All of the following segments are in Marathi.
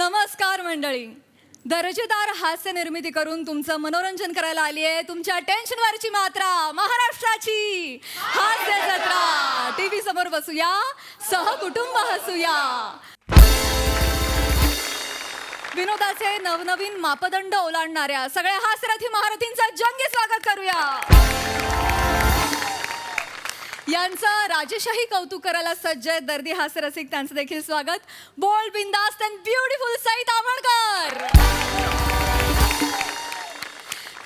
नमस्कार मंडळी. दर्जेदार हास्य निर्मिती करून तुमचं मनोरंजन करायला आली आहे तुमच्या टेन्शनवरची मात्रा महाराष्ट्राची हास्य जत्रा. टीव्ही समोर बसूया, सहकुटुंब हसूया. विनोदाचे नवनवीन मापदंड ओलांडणाऱ्या सगळ्या हास्यरथी महारथींचं जंगी स्वागत करूया. यांचं राजेशाही कौतुक करायला सज्ज आहेत दर्दी हास्य रसिक. त्यांचं देखील स्वागत. बोल्ड, बिंदास्त अँड ब्युटिफुल सईद आमोणकर.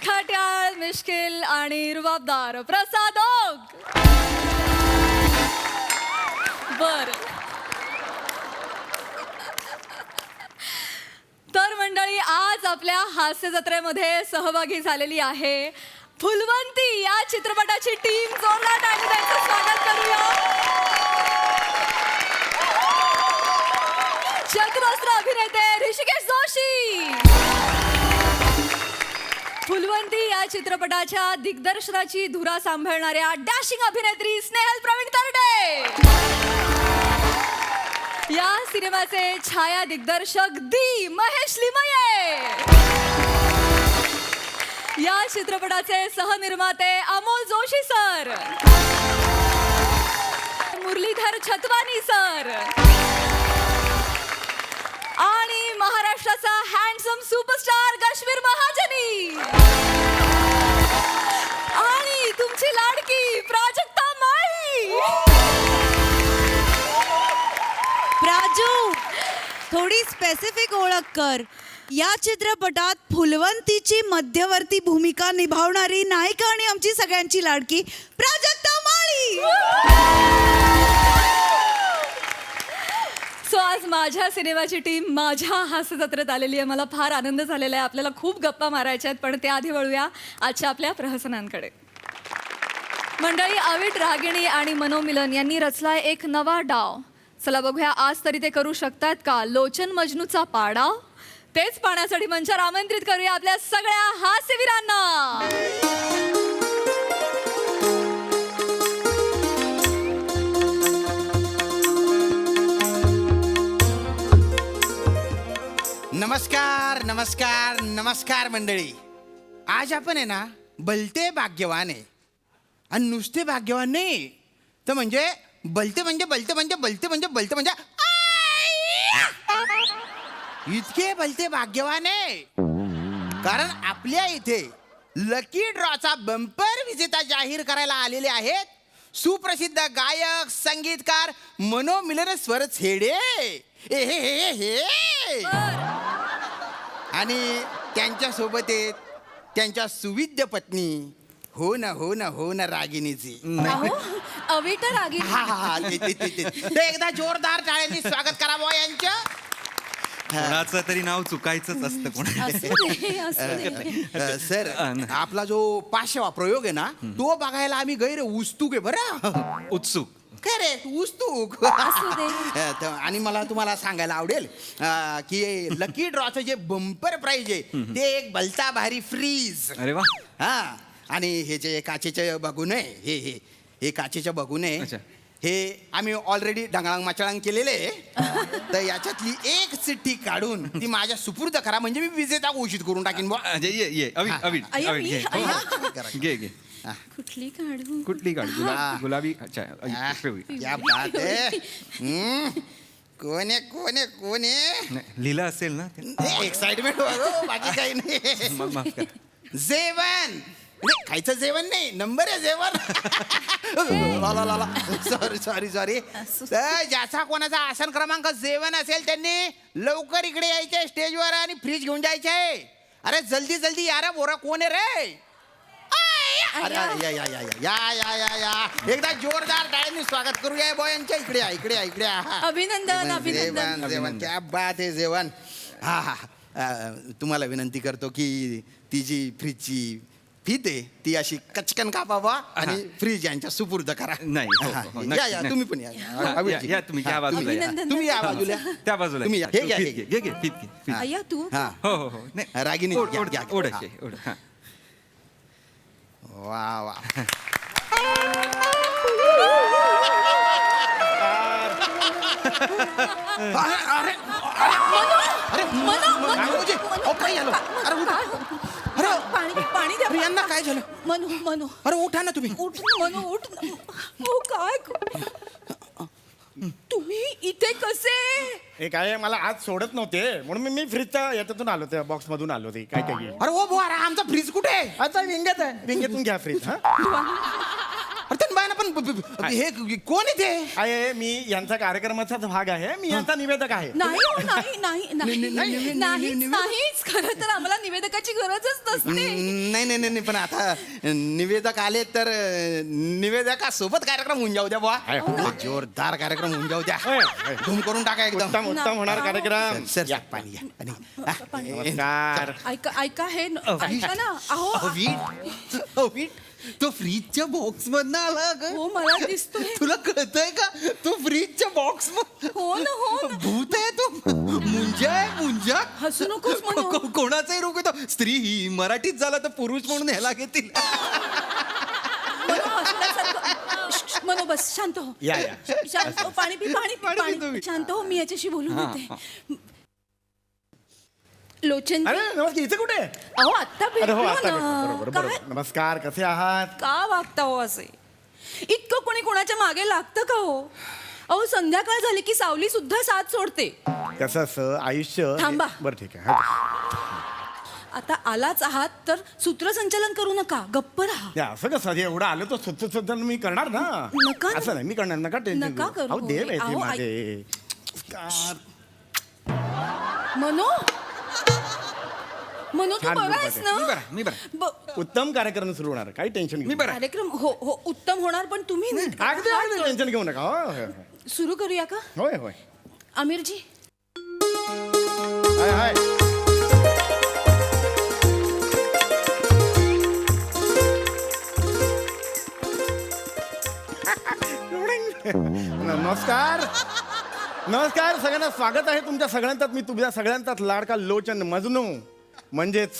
खट्याळ, मिश्किल आणि रुबाबदार प्रसाद ओक. बर तर मंडळी, आज आपल्या हास्य जत्रेमध्ये सहभागी झालेली आहे फुलवंती या चित्रपटाची टीम. जोरदार टाळी त्यांचं स्वागत करूया. चतुरस्त्र अभिनेते ऋषिकेश जोशी. फुलवंती या चित्रपटाच्या दिग्दर्शनाची धुरा सांभाळणाऱ्या डॅशिंग अभिनेत्री स्नेहल प्रवीण तरडे. या सिनेमाचे छाया दिग्दर्शक दी महेश लिमये. या चित्रपटाचे सहनिर्माते अमोल जोशी सर, मुरलीधर छतवानी सर आणि महाराष्ट्राचा हँडसम सुपरस्टार गश्मीर महाजनी आणि तुमची लाडकी प्राजक्ता माळी. प्राजू, थोडी स्पेसिफिक ओळख कर. या चित्रपटात फुलवंतीची मध्यवर्ती भूमिका निभावणारी नायिका आणि आमची सगळ्यांची लाडकी प्राजक्ता माळी. सो आज माझ्या सिनेमाची टीम माझ्या हास्य जत्रेत आलेली आहे. मला फार आनंद झालेला आहे. आपल्याला खूप गप्पा मारायच्या आहेत, पण त्याआधी वळूया आजच्या आपल्या प्रहसनांकडे. मंडळी, अविट, रागिणी आणि मनोमिलन यांनी रचलाय एक नवा डाव. चला बघूया आज तरी ते करू शकतात का लोचन मजनूचा पाडाव. तेच पाहण्यासाठी मंचावर आमंत्रित करूया आपल्या सगळ्या हास्यवीरांना. नमस्कार नमस्कार नमस्कार मंडळी. आज आपण आहे ना भलते भाग्यवान आहे. आणि नुसते भाग्यवान नाही तर म्हणजे भलते म्हणजे भलते म्हणजे भलते म्हणजे भलते म्हणजे इतके भलते भाग्यवान आहे. कारण आपल्या इथे लकी ड्रॉचा बंपर विजेता जाहीर करायला आलेले आहेत सुप्रसिद्ध गायक संगीतकार मनोमिलन स्वर छेडे. आणि त्यांच्या सोबत आहेत त्यांच्या सुविद्य पत्नी. हो ना हो ना हो ना रागिणीची. अविट रागिणी. हा हा ते एकदा जोरदार टाळ्यांनी स्वागत करावं यांचं. कोणाचं तरी नाव चुकायचंच असतं सर, आपला जो 500वा प्रयोग आहे ना तो बघायला आम्ही गैर उत्सुक आहे बरं. उत्सुक. करेक्ट, उत्सुक. आणि मला तुम्हाला सांगायला आवडेल की लकी ड्रॉचं जे बंपर प्राइज आहे ते एक भलता भारी फ्रीज. अरे वा. हा, आणि हे जे काचेचे बघून आहे हे काचेच्या बघून आहे हे आम्ही ऑलरेडी ढंगाळांग माचाळांग केलेले आहे. तर याच्यातली एक चिठ्ठी काढून ती माझ्या सुपूर्द करा म्हणजे मी विजेता घोषित करून टाकीन बा. ये घे. कुठली काढू? कुठली काढ? गुलाबी. क्या बात आहे. कोण आहे लिहिलं असेल ना. एक्साइटमेंट बाकी काही नाही. माफ कर. जेवण खायचं जेवण नाही, नंबर आहे जेवण. सॉरी. ज्याचा कोणाचा आसन क्रमांक जेवण असेल त्यांनी लवकर इकडे यायचे स्टेजवर आणि फ्रीज घेऊन जायचे. अरे जल्दी यार बोरा कोण आहे रे. अरे या एकदा जोरदार टाळ्यांनी स्वागत करूया बॉयांच्या. इकडे अभिनंदन. जेवण क्या बात आहे जेवण. हा तुम्हाला विनंती करतो की ती जी फ्रीजची फीत आहे ती अशी कचकन कापावा आणि फ्रीज यांच्या सुपूर्द करा. नाही. या तुम्ही पण या. तुम्ही त्या बाजूला. तुम्ही या बाजूला. त्या बाजूला. तुम्ही या. घे. अय्या तू. हो. रागिनी ओढ. वा. अरे अरे म्हणजे अहो, काय झालं अरे उठा. अरे पाणी द्या अरे यांना काय झालं मनू मनू अरे उठा ना तुम्ही उठ ना, मनू उठ ना. हो काय तुम्ही इथे कसे हे काय मला आज सोडत नव्हते म्हणून मी फ्रीजच्या याच्यातून आलो त्या बॉक्स मधून आलो ते काय काय अरे ओ बुवा, अरे आमचा फ्रीज कुठे आहे आता विंग्यात आहे विंग्यातून घ्या फ्रीज हा अरे त्यांनी बायना पण हे कोण आहे ते आहे मी यांचा कार्यक्रमाचाच भाग आहे मी यांचा निवेदक आहे नाही हो, नाही नाही नाही नाहीच नाहीच खरं तर आम्हाला निवेदकाची गरजच नसते नाही नाही नाही पण आता निवेदक आले तर निवेदकासोबत कार्यक्रम होऊन जाऊ द्या बुवा जोरदार कार्यक्रम होऊन जाऊ द्या होय, होय. धूम करून टाका एकदम उत्तम उत्तम होणार कार्यक्रम सर या पाणी या पाणी नमस्कार ऐका ऐका हे ऐका ना अहो वीट तो फ्रीजच्या बॉक्स मधनं आला ग हो मला दिसतोय तुला कळतंय का तो फ्रीजच्या बॉक्स हो ना हो ना भूत आहे तो मुंजा आहे मुंजा हसू नकोस म्हणू कोणाचाही रोग येतो स्त्री ही मराठीत झाला तर पुरुष म्हणून ह्याला घेतील मनू हसण्यासारखं श्श, मनू बस शांत हो या या शांत हो पाणी पी पाणी पी, पाणी पाणी पितो मी. शांत हो मी याच्याशी बोलून येते लोचन अरे नमस्कार इथे कुठे अहो आत्ता अरे हो भेटलो आता ना बरोबर काय बरोबर नमस्कार कसे आहात का वागता हो असे इतकं कोणी कोणाच्या मागे लागतं का हो अहो संध्याकाळ झाली की सावली सुद्धा साथ सोडते कसं असं आयुष्य थांबा. बरं ठीक आहे हा. आता आलाच आहात तर सूत्रसंचालन करू नका गप्प राहा या, असं कसं हे एवढं आलं तर सुद्धा मी करणार ना नका ना. असं नाही मी करणार नका टेन्शन नका करू. अहो देव आहे ते अहो, माझे नमस्कार. मनो मनो तू छान बघायस बोलतात ना मी बरा मी बरा उत्तम कार्यक्रम सुरू होणार काही टेन्शन मी घेऊ बरा कार्यक्रम हो हो उत्तम होणार पण तुम्ही नीट करा. अगदी अगदी टेन्शन घेऊ नका होय होय, होय. सुरू करूया का होय होय आमिरजी हाय हाय नमस्कार नमस्कार सगळ्यांना स्वागत आहे तुमच्या सगळ्यांचाच मी तुमच्या सगळ्यांचाच लाडका लोचन मजनू म्हणजेच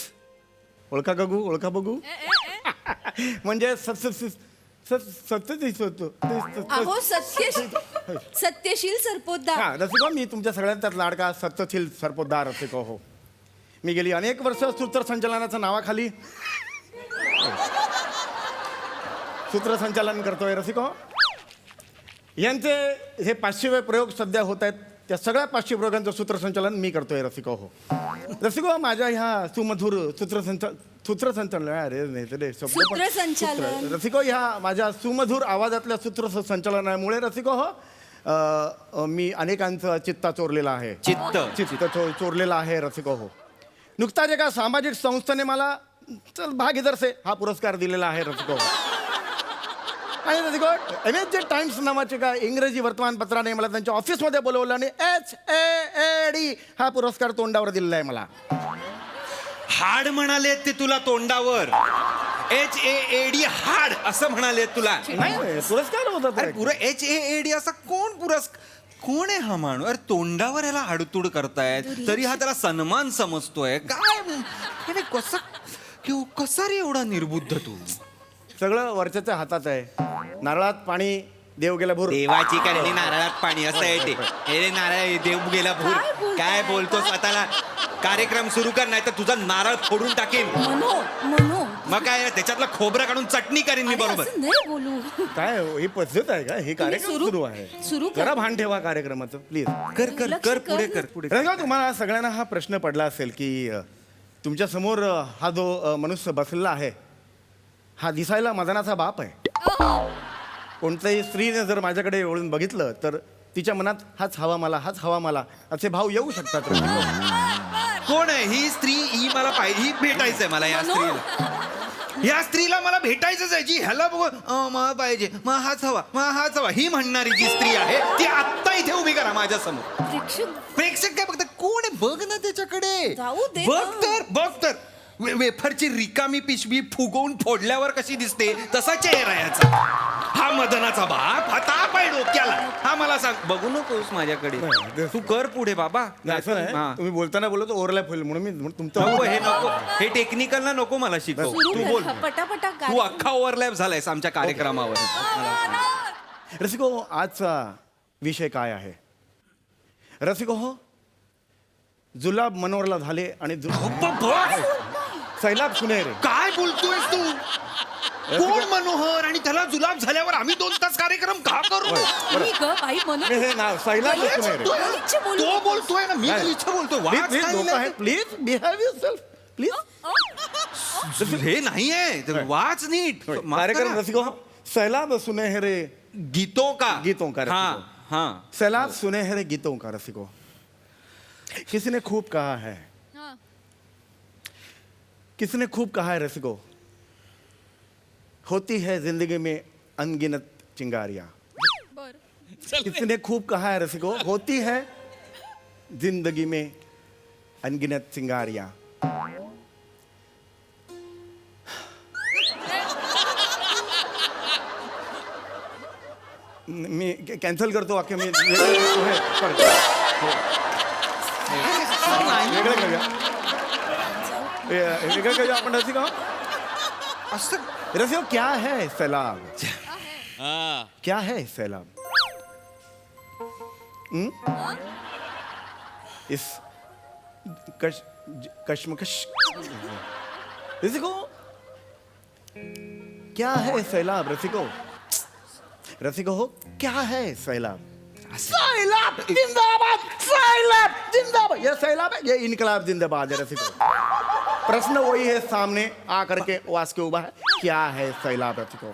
ओळखा गगू ओळखा बघू म्हणजे अहो सत्यशील सरपोतदार हा रसिको मी तुमच्या सगळ्यांचाच लाडका सत्यशील सरपोतदार रसिको हो मी गेली अनेक वर्ष सूत्रसंचालनाच्या नावाखाली सूत्रसंचालन करतोय रसिको यांचे हे 500वे प्रयोग सध्या होत आहेत त्या सगळ्या 500 प्रयोगांचं सूत्रसंचालन मी करतोय रसिको हो रसिको माझ्या ह्या सुमधुर सूत्रसंचालन अरे नाही ते शब्द पण- सूत्रसंचालन. सूत्र- रसिको ह्या माझ्या सुमधुर आवाजातल्या सूत्रसंचालनामुळे रसिको हो मी अनेकांचं चित्ता चोरलेला आहे चित्त चोरलेला आहे रसिको हो नुकताच एका सामाजिक संस्थेने मला चल भागीदारसे हा पुरस्कार दिलेला आहे रसिको हो. आणि रसिको एमएच टाइम्स नावाचे का इंग्रजी वर्तमानपत्राने मला त्यांच्या ऑफिसमध्ये बोलवलं आणि HAAD हा पुरस्कार तोंडावर दिलेला आहे मला हाड म्हणाले ते तुला तोंडावर HAAD हाड असं म्हणाले तुला नाही पुरस्कार होता तो अरे एक. पुरं HAAD असा कोण आहे हा माणूस अरे तोंडावर याला हाडतूड करतायत तरी हा त्याला सन्मान समजतोय काय अरे कसा रे एवढा निर्बुद्ध तू सगळं वरच्याच्या हातात आहे नारळात पाणी देव गेला भूर देवाची करणी नारळात पाणी असं आहे ते हे नारळ देव गेला भूर काय बोलताय? काय बोलतो स्वतःला कार्यक्रम सुरू कर नाही तर तुझा नारळ फोडून टाकेन मनो मनो मग काय त्याच्यातलं खोबरं काढून चटणी करीन मी अरे, बरोबर असं नाही बोलू काय हो, ही पद्धत आहे का हे कार्यक्रम सुरू- सुरू आहे सुरू कर. जरा भान ठेवा कार्यक्रमाचं प्लीज कर कर लक्ष कर कर पुढे ना. कर पुढे रंगा तुम्हाला सगळ्यांना हा प्रश्न पडला असेल की तुमच्या समोर हा जो मनुष्य बसलेला आहे हा दिसायला मदनाचा बाप आहे कोणत्याही स्त्रीने जर माझ्याकडे वळून बघितलं तर तिच्या मनात हाच हवा मला असे भाव येऊ शकतात कोण आहे ही स्त्री ही मला पाहिजे ही भेटायचंय मला या स्त्रीला या स्त्रीला मला भेटायचंच आहे जी ह्याला बघून मला पाहिजे मग हाच हवा ही म्हणणारी जी स्त्री आहे ती आत्ता इथे उभी करा माझ्या समोर प्रेक्षक काय बघतात कोण आहे बघ ना त्याच्याकडे जाऊ दे बघ तर वेफरची रिकामी पिशवी फुगवून फोडल्यावर कशी दिसते तसा चेहरा याचा हा मदनाचा बाप हा ताप आहे डोक्याला हा मला सांग बघू नकोस माझ्याकडे तू कर पुढे बाबा असं नाही हा. तुम्ही बोलताना बोलत ओव्हरलॅप होईल म्हणून मी तुमचं नको हे नको हे टेक्निकल ना नको मला शिकव तू बोल पटापटा तू अख्खा ओव्हरलॅप झालायस आमच्या कार्यक्रमावर रसिको आजचा विषय काय आहे रसिको हो, जुलाब मनोहरला झाले आणि सैलाब सुनेहरे. काय बोलतोयस तू? कोण मनोहर? आणि त्याला जुलाब झाल्यावर आम्ही 2 तास कार्यक्रम का करू? मी ग बाई म्हणून हे नाव सैलाब सुनेहरे. तो बोलतोय ना, मी इच्छा बोलतोय. वाच प्लीज काय लोक लिहिलंय? आहेत, प्लीज बिहेव युअरसेल्फ प्लीज. हे नाहीये, वाच नीट. माफ कार्यक्रम करा. रसिको हो, सैलाब सुनेहरे गीतों का. गीतों का हाँ रसिको. हाँ. सैलाब सुनहरे गीतों का रसिको. किसी ने खूब कहा है, किसी ने खूब कहा है रसिको, होती है जिंदगी में अनगिनत चिंगारियां. किसी ने खूब कहा है रसिको, होती है जिंदगी में अनगिनत चिंगारियां. मी कॅन्सल करतो वाक्य. मी वेगळं करूया. वेगळं करूया आपण. रसिको असं रसिको, क्या है सैलाब? क्या है सैलाब? इस कश्मकश. रसिको, क्या है सैलाब? रसिको, रसिको हो, क्या है सैलाब? सैलाब जिंदाबाद, सैलाब जिंदाबाद. ये सैलाब है, ये इनकलाब जिंदाबाद है रसिको. प्रश्न वही है, सामने आकर के वास के उभा है, क्या है सैलाब रसिको?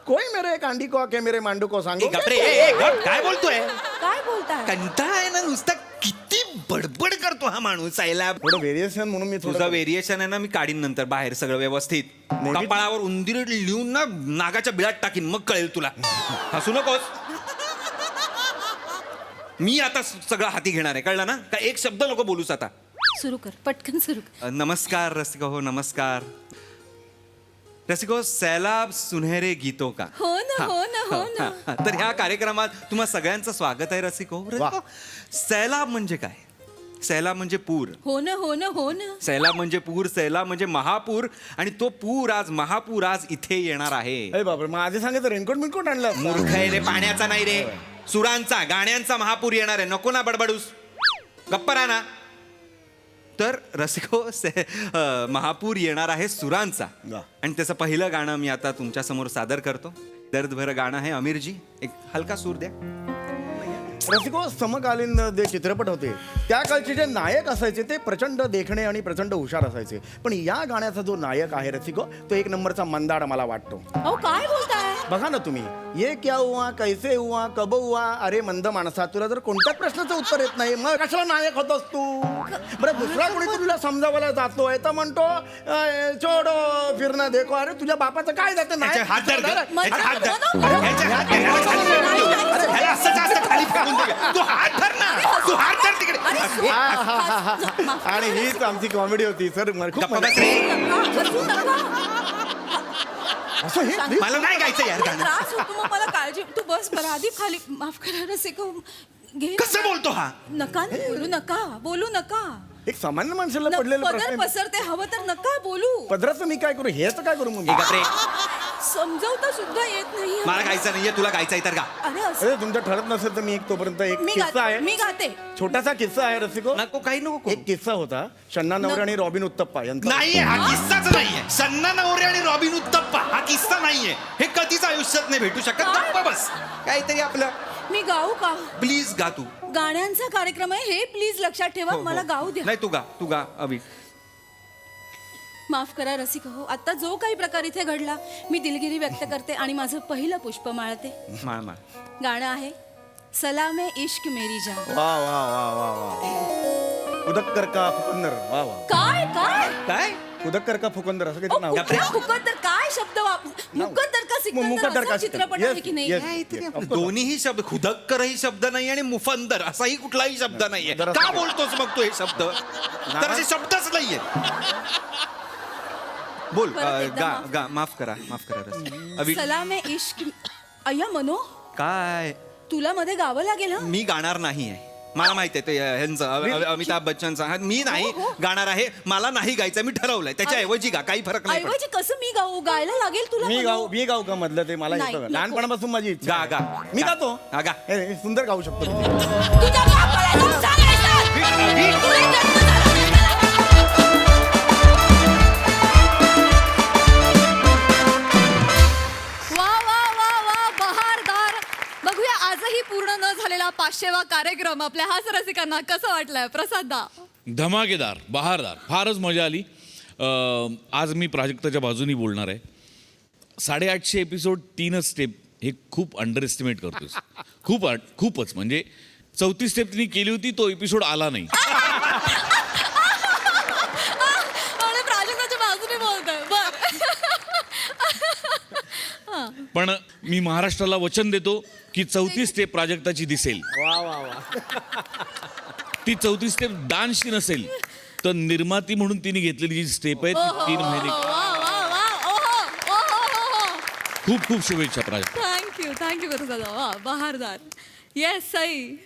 कोई मेरे कांडी को आके मेरे मांडू को सांगो. काय बोलतोय? काय बोलताय? कंटाळा आहे ना नुसता. किती बडबड करतो हा माणूस. सैलाब. थोडं व्हेरिएशन म्हणून मी तुझा व्हेरिएशन आहे ना, मी काढीन नंतर बाहेर सगळं व्यवस्थित. नेहमी- कपाळावर उंदीर लिहून ना नागाच्या बिळात टाकीन, मग कळेल तुला. हसू नकोस. मी आता सगळं हाती घेणार आहे, कळलं ना? का एक शब्द नको बोलूस आता. सुरू कर, पटकन सुरू कर. नमस्कार रसिको हो, नमस्कार रसिको. सैलाब सुनहरे गीतों का. हो ना, हो ना, हो ना. हा. तर ह्या कार्यक्रमात तुम्हा सगळ्यांचं स्वागत आहे रसिको. रसिको, सैलाब म्हणजे काय? सैलाब म्हणजे पूर. हो ना, हो ना, हो ना. सैलाब म्हणजे पूर, सैलाब म्हणजे महापूर. आणि तो पूर आज, महापूर आज इथे येणार आहे. अरे बापरे, मग आधी सांगितलं रेनकोट बिनकोट आणला. मूर्ख आहे रे, पाण्याचा नाही रे, सुरांचा, गाण्यांचा महापूर येणार आहे. नको ना बडबडूस, गप्प राहा ना. तर रसिको, महापूर येणार आहे सुरांचा. वा. आणि त्याचं पहिलं गाणं मी आता तुमच्या समोर सादर करतो. दर्दभर गाणं आहे. आमिरजी, एक हलका सूर द्या. रसिको, समकालीन जे चित्रपट होते त्या काळचे जे नायक असायचे ते प्रचंड देखणे आणि प्रचंड हुशार असायचे. पण या गाण्याचा जो नायक आहे रसिको, तो एक नंबरचा मंदाड मला वाटतो. अहो काय बोलताय? बघा ना तुम्ही, ये क्या हुआ, कैसे हुआ, कब हुआ. अरे मंद माणसा, तुला जर कोणत्याच प्रश्नाचं उत्तर येत नाही, मग कशाला नायक होतोस तू? बरं, दुसरा कोणी तुला समजावायला जातोय तर म्हणतो छोडो फिरणं देखो. अरे तुझ्या बापाचं काय जातं? याचे हात धर गं. अरे, याचे हात धर. अरे, याचे हात धर. याला खाली फेकून देऊ. याला असं जास्त खाली फेकून देऊ. तू हात धर ना, तू हात धर तिकडे. आणि हीच आमची कॉमेडी होती सर. खूप गप्पा मजा- बस रे. हसू नका. असं हे मला नाही गायचं यार मला गाणं. त्रास होतो, मग मला काळजी. तू बस बरं, आधी खाली. माफ करा रसिको, घे. कसं बोलतो हा? नका ना, बोलू नका, बोलू नका. एक सामान्य माणसाला पडलेलं पदर प्रश्न. पसरते, हवं तर नका बोलू. पदराचं मी काय करू? हेच काय करू मग? हे गप्प रे. समजावता सुद्धा येत नाही. मला गायचं नाहीये, तुला गायचं तर गा. अरे असं अरे तुमचं ठरत नसेल तर मी एक तोपर्यंत एक मी किस्सा आहे. मी गाते. छोटासा किस्सा आहे रसिको. नको, काही नको करू. एक किस्सा होता शन्ना नवरे आणि रॉबिन उत्तप्पा यांचा. नाहीये, हा किस्साच नाहीये. सन्ना नवरे आणि रॉबिन उत्तप्पा हा किस्सा नाहीये. हे कधीच आयुष्यात नाही भेटू शकत. गप्प बस. काहीतरी आपलं. मी गाऊ का? प्लीज गा तू. गाण्यांचा कार्यक्रम आहे हे, प्लीज लक्षात ठेवा. हो, मला हो. गाऊ द्या. नाही, तू गा अभि. माफ करा रसिक हो, आता जो काही प्रकार इथे घडला, मी दिलगिरी व्यक्त करते आणि माझं पहिलं पुष्प माळते. माळ. गाणं आहे सलामे इश्क मेरी जान. वा वा वा वा वा. उदक्कर का फुकंदर. वा वा. काय काय काय? उदक्कर का फुकंदर असं ओ, काही नाव. कुठला मुकद्दर? काय शब्द मुकद्दर का मुकद्दर का सिकंदर? चित्रपट Yes, आहे की नाही? yes. काहीतरी Of आपलं. course. दोन्हीही शब्द, खुदक्करही शब्द नाही आणि मुफंदर असाही कुठलाही शब्द नाहीये. जरा का असं- बोलतोस मग तू हे शब्द? तर असे शब्दच नाहीये. बोल. परत एकदा माफ करा रस. अभि. सलामे इश्क. अय्या मनो, काय? तुला मध्ये गावं लागेल हा. मी गाणार नाही आहे. मला माहिती आहे ते ह्यांचं अमिताभ बच्चनचं. हा, मी नाही हो, हो. गाणार आहे. मला नाही गायचं, मी ठरवलंय. त्याच्या ऐवजी गा, काही फरक नाही पडत. ऐवजी कसं मी गाऊ? गायला लागेल तुला. मी मनो. गाऊ का मधलं ते मला नाही, येतं. नको. लहानपणापासून माझी इच्छा गा आहे. गा मी गातो. हा, गा. हे, सुंदर गाऊ शकतो. तुझ्या बापाला वा वा वा वा बहारदार. बघूया आजही पूर्ण न झालेला 500वा कार्यक्रम आपल्या हास्य रसिकांना कसं वाटलंय प्रसाददा? धमाकेदार, बहारदार, फारच मजा आली. आज मी प्राजक्ताच्या बाजूनी बोलणार आहे. 850 एपिसोड 3च स्टेप हे खूप अंडर एस्टिमेट करतोस. खूपच म्हणजे 34 स्टेप तिने केली होती, तो एपिसोड आला नाही. आणि प्राजक्ताच्या बाजूने बोलतोय बर. पण मी महाराष्ट्राला वचन देतो की 34 स्टेप प्राजक्ताची दिसेल. ती 34 स्टेप डान्सची नसेल तर निर्माती म्हणून तिने घेतलेली जी स्टेप आहे ती 3 महिने. खूप खूप शुभेच्छा प्राजक्ता. थँक्यू प्रसाददा. वा बहारदार. येस सई.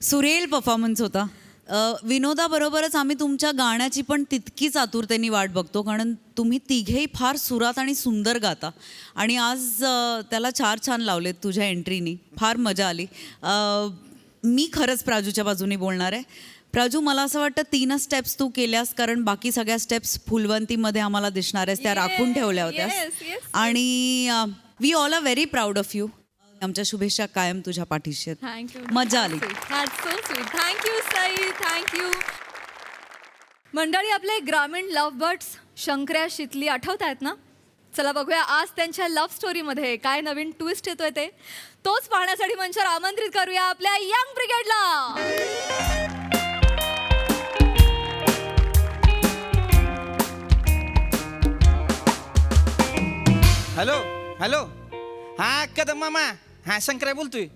सुरेल परफॉर्मन्स होता. विनोदाबरोबरच आम्ही तुमच्या गाण्याची पण तितकीच आतुरतेने वाट बघतो, कारण तुम्ही तिघेही फार सुरात आणि सुंदर गाता आणि आज त्याला 4 छान लावलेत तुझ्या एंट्रीनी. फार मजा आली. मी खरंच प्राजूच्या बाजूने बोलणार आहे. प्राजू, मला असं वाटतं 3च स्टेप्स तू केल्यास, कारण बाकी सगळ्या स्टेप्स फुलवंतीमध्ये आम्हाला दिसणार आहेस त्या राखून ठेवल्या होत्यास. yes. आणि we all are very proud of you. आमच्या शुभेच्छा कायम तुझ्या पाठीशी आहेत. थँक्यू. मजा आली. So sweet. Thank you Sai. Thank you. मंडळी, आपले ग्रामीण लव्ह बर्ड्स शंकर्या शितली आठवत आहेत ना? चला बघूया आज त्यांच्या लव्ह स्टोरीमध्ये काय नवीन ट्विस्ट येतोय ते. तोच पाहण्यासाठी मंचावर आमंत्रित करूया आपल्या यंग ब्रिगेडला. Hello hello. हा कदम मामा. हा शंकराय बोलतोय.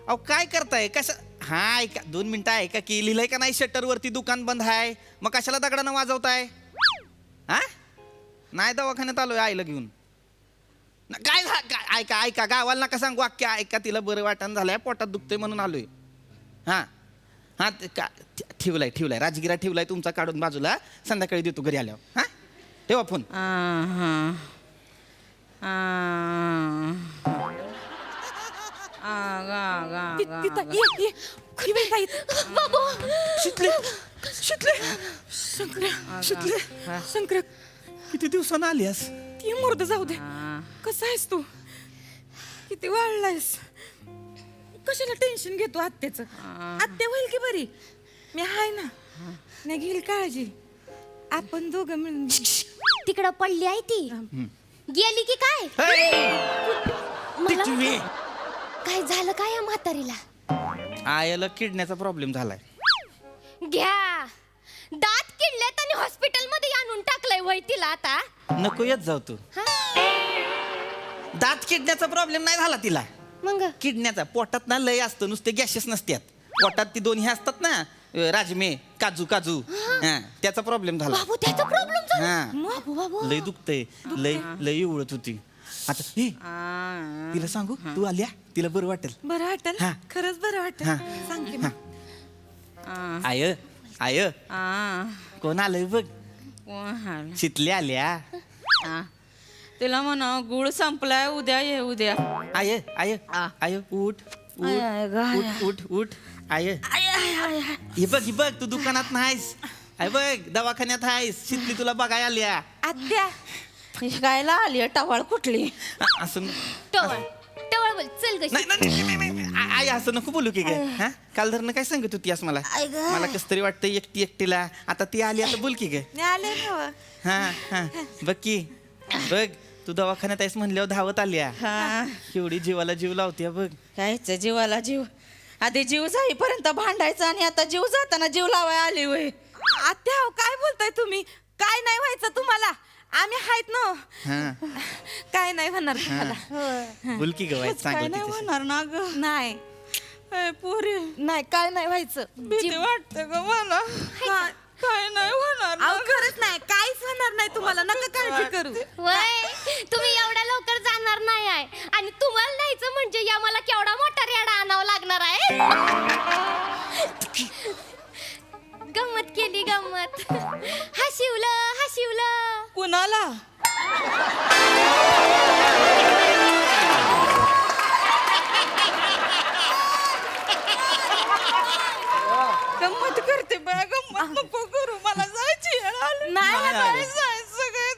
अहो काय करताय कसं? हा ऐका 2 मिनिटं ऐका की लिहिलंय का नाही शटरवरती दुकान बंद आहे. मग कशाला दगडानं वाजवताय? हा नाही, दवाखान्यात आलोय आईला घेऊन. ऐका ऐका गावाला नका सांगू वाक्य. ऐका तिला बरं वाटण झालंय, पोटात दुखतंय म्हणून आलोय. हां हां ठेवलाय राजगिरा ठेवलाय तुमचा काढून बाजूला. संध्याकाळी देतो घरी आल्यावर. हां ठेवा फोन. शंकर किती दिवसानं आलीस? ती मुर्द जाऊ दे. कसा आहेस तू? किती वाढलायस? कशाला टेन्शन घेतो आत्याचं? आत्या होईल की बरी? मी आहे ना, नाही घेईल काळजी. आपण दोघं मिळून. तिकडं पडली आहे ती. गेली की काय? मला- काय झालं काय या म्हातारीला? आयाला किडण्याचा प्रॉब्लेम झालाय. घ्या, दात किडलेत आणि हॉस्पिटल मध्ये आणून टाकलंय वय तिला आता. नको येत जाऊ तू. हा? दात किडण्याचा प्रॉब्लेम नाही झाला तिला. मग किडण्याचा पोटात ना लय असतं, नुसते गॅसेस नसतात. पोटात ती दोन्ही असतात ना, राजमे काजू हा, त्याचा प्रॉब्लेम झाला. बाबू त्याचा प्रॉब्लेम झाला. हा. बाबू बाबू लय दुखतंय. लय उळत होती. आता तिला सांगू तू आल्या तिला बरं वाटेल. बरं वाटेल. हा. खरंच बरं वाटेल. हा. सांग की हा. मग. आय कोण आलंय बघ? शितली आल्या. तिला म्हणा गुळ संपलाय, उद्या ये उद्या. आय उठ उठ आय. हे बघ तू दुकानात नाहीस. आय बघ दवाखान्यात आहेस. शितली तुला बघाय आल्या. आत्या गायला आली टवाळ कुठली? असं टवळ टवळ बोल चल गं. नाही आई असं नको बोलू की काय. हा काल धरणं काय सांगत होती आज मला? मला कस तरी वाटतं एकटीला. आता ती आली आता बोल की काय. आले ना. हा बघ की बघ तू दवाखान्यात आहेस म्हणल्यावर धावत आल्या. केवढी जीवाला जीव लावते बघ. कायच जीवाला जीव. आधी जीव जाईपर्यंत भांडायचा आणि आता जीव जाताना जीव लावाय आली वय. आत्या काय बोलताय तुम्ही? काय नाही व्हायचं तुम्हाला. आम्ही आहेत ना. काय नाही होणार तुम्हाला. बोल की गं काय नाही होणार ना ग. नाही पोरी नाही काय नाही व्हायचं. भीती वाटते ग मला. काय नाही होणार. खरंच नाही काहीच होणार नाही तुम्हाला. नका काळजी करू. वय तुम्ही एवढ्या लवकर जाणार नाही आहे आणि तुम्हाला न्यायचं म्हणजे या मला केवढा मोठा रेडा आणावा लागणार आहे. गंमत केली गंमत. हशिवलं कुणाला? जाते बाय गंमत नको करू मला जायची वेळ आली. नाही जायचं काय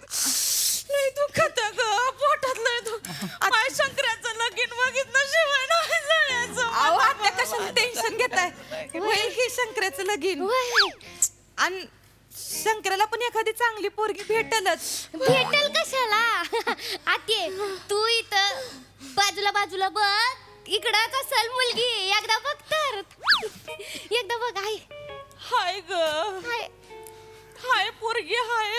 लय दुखत ग पोटात लय दुख माय शंकराचं लगीन बघितलं शिवाय नाही जायचं. अहो आता कशाला टेन्शन घेताय होईल की शंकराचं लगीन वय. आणि शंकराला पण एखादी चांगली पोरगी भेटलच. भेटेल कशाला आते तू इथं बाजूला बाजूला बघ इकडंच असेल मुलगी एकदा बघ तर एकदा बघ आहे हाय ग हाय. हाय पोरगी हाय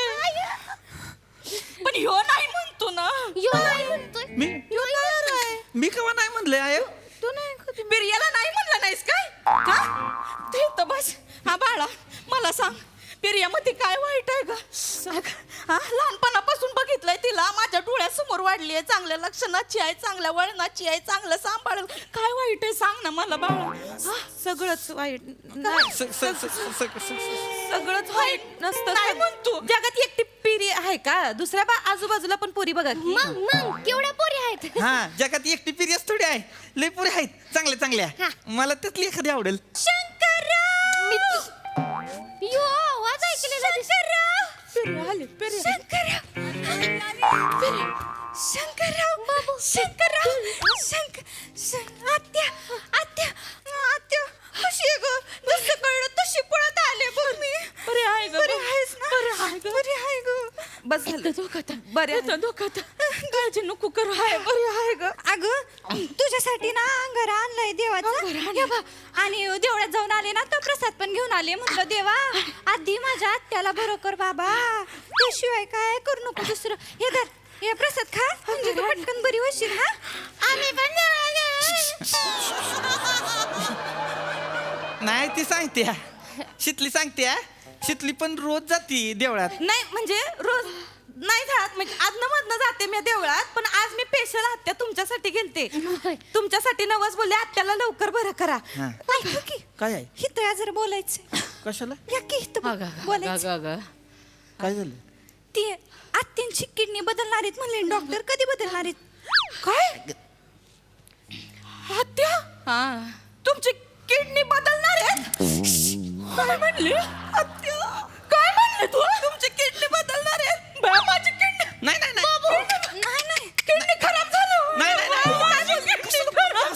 पण ह्यो नाही म्हणतो ना. यो नाही म्हणतोय ह्यो तयार आहे. मी केव्हा नाही म्हणले आहे तू नाही कधी बिर्याला नाही म्हणला नाहीस काय का ते तर बस. हा बाळा मला सांग बिर्यामध्ये काय वाईट आहे ग. हा लहानपणापासून बघितलंय तिला माझ्या डोळ्यासमोर वाढली आहे. चांगल्या लक्षणाची आहे चांगल्या वळणाची आहे चांगलं सांभाळ काय वाईट आहे सांग ना मला बाळा. हा सगळंच वाईट नाही. सगळंच वाईट नसतं काय म्हणतो. जगात एकटी पिरी आहे का दुसऱ्या आजूबाजूला पण पोरी बघा की. मग केवढ्या पोरी आहेत हा जगात एकटी पिरियस थोडी आहे लय पुरे आहेत चांगल्या चांगल्या मला त्यातली एखादी आवडेल. यो आवाज ऐकलेला आले शंकरराव बाबू आत्या आत्या आत्या कशी आहे ग जसं कळलं तशी पळत आले बघ मी. बरे आहे ग बरे आहेस ना. बरे आहे ग बस झालं धोकात बरे धोकात काळजी नको करू आहे बरे आहे ग. अगं तुझ्यासाठी ना अंगारा आणलंय देवाचं हे बघ. आणि देवळात जाऊन आले ना तर प्रसाद पण घेऊन आले. म्हटलं देवा आधी माझ्या आत्याला बरं कर बाबा त्याशिवाय काय करू नको दुसरं. हे धर हे प्रसाद खा म्हणजे तू पटकन बरी होशील. हा आम्ही पण नाही ती सांगते शितली सांगते शितली पण रोज जाती देवळात. नाही म्हणजे रोज नाही जात म्हणजे आदनं मधनं जाते मी देवळात पण आज मी स्पेशल आत्या तुमच्यासाठी गेलते. तुमच्यासाठी नवस बोलले आत्याला लवकर बरं करा. ऐका की काय आहे हिथं जरा बोलायचं. कशाला या की इथं बोलायचं. काय झालं ती आत्यांची किडनी बदलणार आहेत म्हणले डॉक्टर. कधी बदलणार आहेत काय आत्या तुमची किडनी बदलणार आहे. काय म्हणले आत्या काय म्हणले तू तुमची किडनी बदलणार आहे. माझी किडनी नाही नाही नाही नाही नाही किडनी खराब झालं. नाही, नाही, नाही. किडनी खराब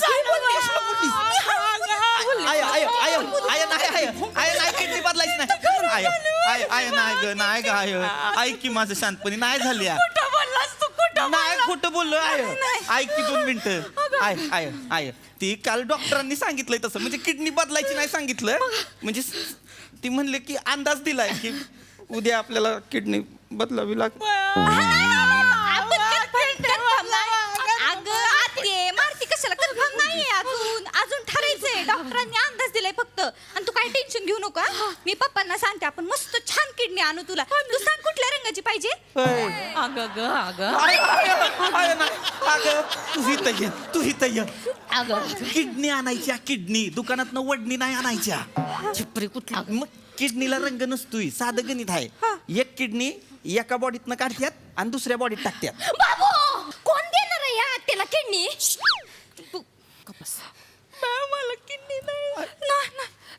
नाही किडनी बदलायची नाही आय नाही ग नाही ग आय ऐक की माझं शांतपणी नाही झाली कुठं बोललास तू कुठं नाही खोटं बोललो आय ऐक की 2 मिनिटं आय आय आय ती काल डॉक्टरांनी सांगितलंय तसं म्हणजे किडनी बदलायची नाही सांगितलं म्हणजे ती म्हणले की अंदाज दिलाय की उद्या आपल्याला किडनी बदलावी लागते. अगं आते मारती कशाला कन्फर्म नाहीये अजून अजून ठरायचंय. डॉक्टरांनी अंदाज दिलाय फक्त. आणि तू काय टेन्शन घेऊ नका मी पप्पांना सांगते आपण मस्त छान किडनी आणू तुला. तू सांग कुठल्या रंगाची पाहिजे. अगं ग अगं तू इथं ये किडनी आणायच्या किडनी दुकानात वडणी नाही आणायच्या. चिपरी कुठला मग किडनीला रंग नसतोय साधं गणित आहे. एक किडनी एका बॉडीतनं काढतात आणि दुसऱ्या बॉडीत टाकतात. बाबू कोण देणार आहे या आत्याला किडनी मला किडनी नाही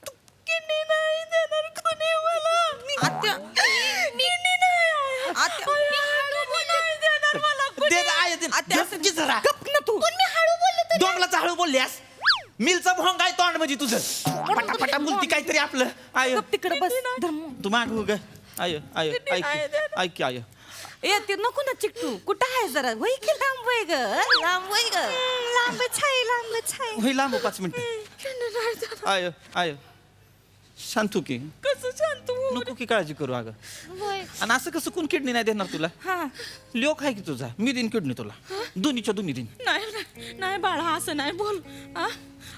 तू किडनी नाही देणार कोणी मला. आत्या किडनी नाही आत्या नाही देणार मला दे जरा गप ना तू. मी हळू बोललो डोंगलाचा हळू बोलल्यास मिलचा भोंग आहे तोंड म्हणजे तुझं पटापटा बोलती काहीतरी आपलं आय गप तिकडे बस धर्म तू माग ग आय आय ऐक आय येते नको ना चिकटू कुठं आहे जरा वय की लांब वय ग लांब वय ग लांबच आहे होईल लांब 5 मिनिटं आय आय शांतू की कसं शांत नको की काळजी करू अगं. आणि असं कसं कोण किडनी नाही देणार तुला. हा लोक आहे की तुझा मी दिन किडनी तुला दोन्हीच्या दोन्ही दिन. नाही नाही बाळा असं नाही बोल.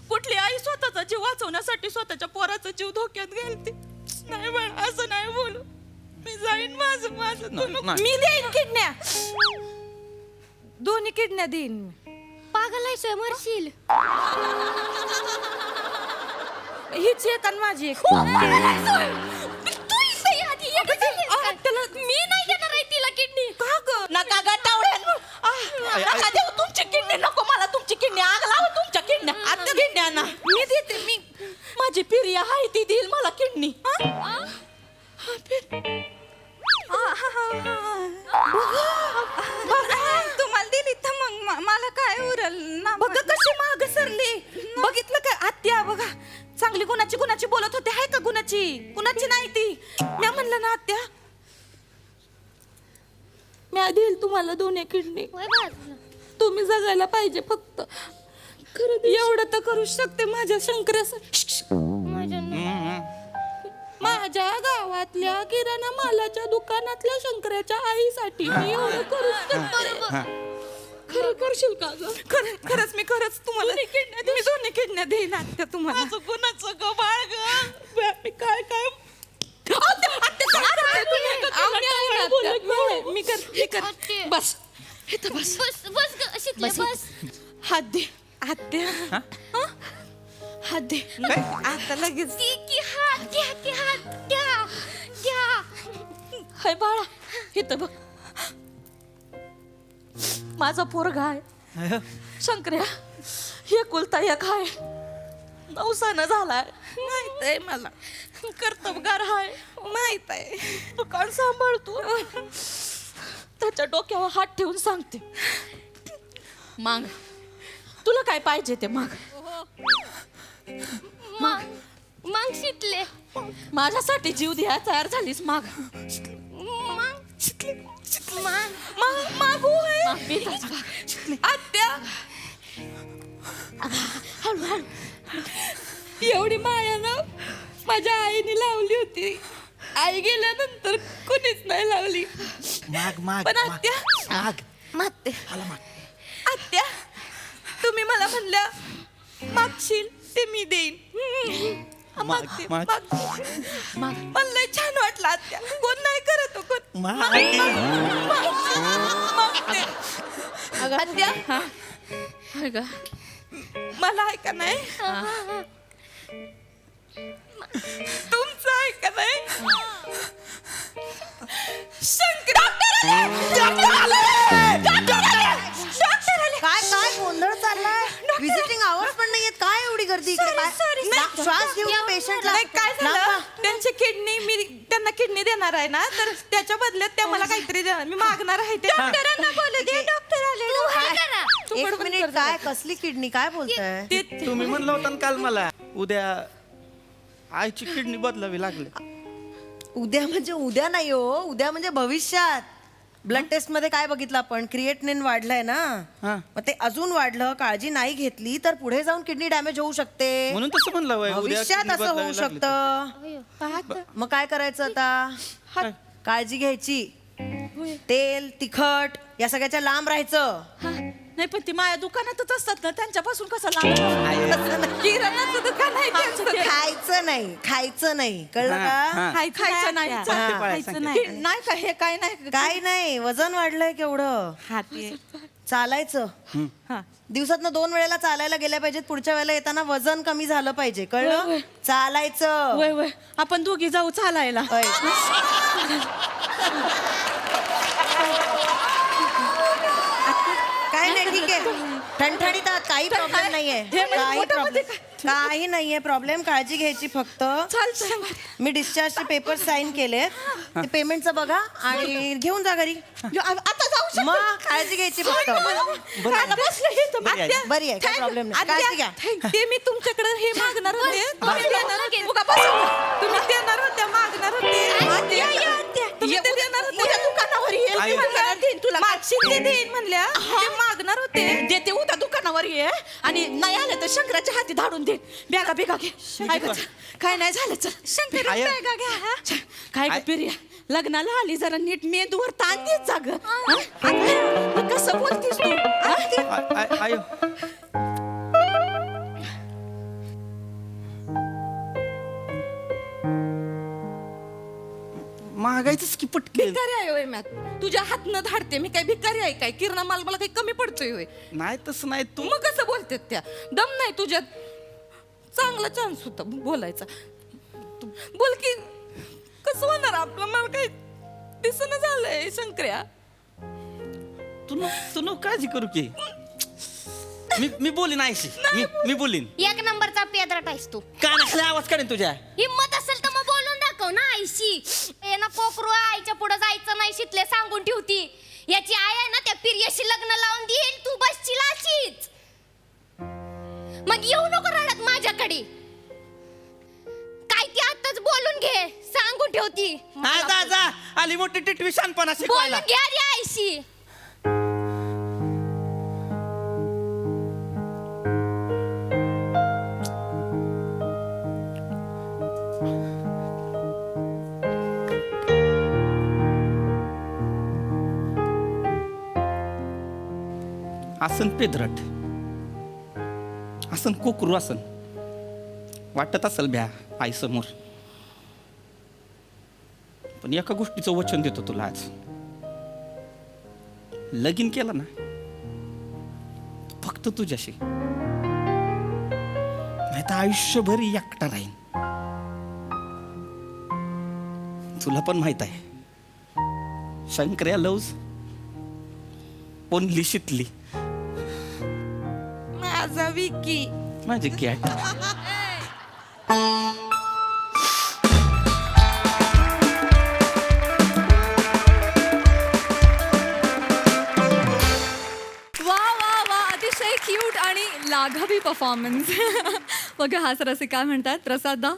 कुठली आई स्वतःचा जीव वाचवण्यासाठी स्वतःच्या पोराचा जीव धोक्यात घालते. नाही बाळा असं नाही बोलू. मी जाईन माझं नाही. मी देईन किडन्या दोन्ही किडन्या देईन. पागल आहे मरशील हीच एक आणि माझी एक. त्याला मी नाही देणार आहे तिला किडनी का ग नका ग नका देऊ तुमची किडनी नको मला तुमची किडनी आग लाव तुमच्या किडन्या आता किडन्या ना मी देते मी माझी माझी पिरिया आहे ती देईल मला किडनी तुम्हाला दिली तर मग मला काय उरल ना बघा कशी माग सरली बघितलं काय आत्या बघा चांगली कुणाची बोलत होते आहे का कुणाची नाही ती मी म्हणलं ना आत्या मी देईल तुम्हाला दोन्ही किडनी होय बाजूला. तुम्ही जगायला पाहिजे फक्त खरं एवढं तर करू शकते माझ्या शंकरासाठी माझ्या गावातल्या किराणा मालाच्या दुकानातल्या शंकराच्या आईसाठी मी एवढं करू शकते खरं करशील का ग खरंच मी तुम्हाला मी दोन्ही किडण्या देईन आत्या तुम्हाला कुणाचं ग बाळ ग मी काय मी कर बस इथं बस बस बस ग, शिकले बस. हात दे आत्या हात दे आता लगेच की हात घ्या की हात घ्या. हाय बाळा इथं बघ माझा पोरगा आहे शंकर्या एकुलता एक आहे नवसानं झालाय माहित आहे मला कर्तबगार आहे माहित आहे दुकान सांभाळतो त्याच्या डोक्यावर हात ठेवून सांगते माग तुला काय पाहिजे ते माग मग शिकले माझ्यासाठी जीव द्या तयार झालीस माग मागू आत्या एवढी माया ना माझ्या आईने लावली होती आई गेल्यानंतर कोणीच नाही लावली पण आत्या मागते आत्या तुम्ही मला म्हणल्या मागशील ते मी देईन मागते मला लय छान वाटलं आत्या कोण नाही करत हो, कोण मागते आत्या मला ऐका नाही तुमचं ऐका नाही काय काय गोंधळ चाललाय विजिटिंग आवर्स पण नाहीयेत काय एवढी गर्दी इकडे काय? श्वास घेऊन पेशंटला नाही काय झालं त्यांची किडनी मी त्यांना किडनी देणार आहे ना तर त्याच्या बदल्यात त्या मला काहीतरी देणार मी मागणार आहे ते डॉक्टरांना बोलू दे डॉक्टर आले एक मिनिट काय कसली किडनी काय बोलताय तुम्ही म्हणलं होतं ना काल मला उद्या आईची किडनी बदलावी लागली उद्या म्हणजे उद्या नाही हो उद्या म्हणजे भविष्यात ब्लड टेस्ट मध्ये काय बघितलं आपण क्रिएटिनिन वाढलंय ना मग ते अजून वाढलं काळजी नाही घेतली तर पुढे जाऊन किडनी डॅमेज होऊ शकते म्हणून तसं म्हणलं होय, उद्या भविष्यात kidney असं होऊ बदलावी लागली. शकतं मग काय करायचं आता काळजी घ्यायची तेल तिखट या सगळ्याच्या लांब राहायचं नाही पण ती माझ्या दुकानातच असतात ना त्यांच्यापासून कसं लांब किराणाचं दुकान आहे त्यांचं. खायचं नाही कळलं का खायचं नाही खायचं नाही नाही का हे काय नाही काय नाही वजन वाढलंय केवढं चालायचं दिवसातनं 2 वेळेला चालायला गेल्या पाहिजेत पुढच्या वेळेला येताना वजन कमी झालं पाहिजे कळलं चालायचं वय वय आपण दोघी जाऊ चालायला होय. काय नाही ठीक आहे ठणठणीत आहात, काही प्रॉब्लेम नाहीये काही नाहीये प्रॉब्लेम काळजी घ्यायची फक्त चालतं मी डिस्चार्जचे पेपर साईन केले ते पेमेंटचं बघा आणि घेऊन जा घरी आता जाऊ मग काळजी घ्यायची फक्त बरी आहे काही प्रॉब्लेम नाही काळजी घ्या ते मी तुमच्याकडे हे मागणार होते तुम्ही देणार होत्या मागणार होते तुम्ही ते देणार होते दुकानावर ये देईन तुला मागशील ते देईन म्हणल्या ते मागणार होते देते उद्या दुकानावर ये आणि नाही आलं तर शंकराच्या हाती धाडून दे बॅगा बिगा घे ऐकायचं काय नाही झालं चल शंकर बॅगा घ्या काय ग पिरिया लग्नाला आली जरा नीट मेंदूवर ताण देत जा ग कसं बोलतीस तू आयो महागाईच की पटके भिकारी आहे होय मॅथ तुझ्या हातनं धाडते मी काय भिकारी आहे काय किरणा माल मला काही कमी पडतोय होय नाही तसं नाही तू मग कसं बोलते त्या दम नाही तुझ्यात चांगला चान्स होता बोलायचा बोल की कसं होणार आपलं मला काही दिसणं झालंय शंकर्या तू काळजी करू की मी बोलीन आयशी मी बोलीन. एक नंबरचा पेदराट आहेस तू. कानातला आवाज काढेन तुझ्या. हिम्मत असेल तर मग बोलून दाखव ना आईशी. ए ना कोकरू आईच्या पुढे जायचं नाही शितले सांगून ठेवती. याची आई आहे ना त्या पिर्याशी लग्न लावून देईल तू बसची लाशीच. मग येऊ नको रडत माझ्याकडे. काय ती आताच बोलून घे सांगून ठेवती. जा आली मोठी टिटवी शानपणा शिकवायला. बोलून घ्या रे आईशी. आसन पेदरट आसन कोकरू आसन वाटत असेल भ्या आई समोर. पण एका गोष्टीचं वचन देतो तुला आज. लगीन केलं ना फक्त तुझ्याशी, नाही तर आयुष्यभर एकटा राहीन. तुला पण माहित आहे शंकर्या लव्ज ओनली शितली. माझा विकी. माझी कॅट. वा वा वा अतिशय क्यूट आणि लाघवी परफॉर्मन्स. बघा हा सर असे काय म्हणतात प्रसाददा.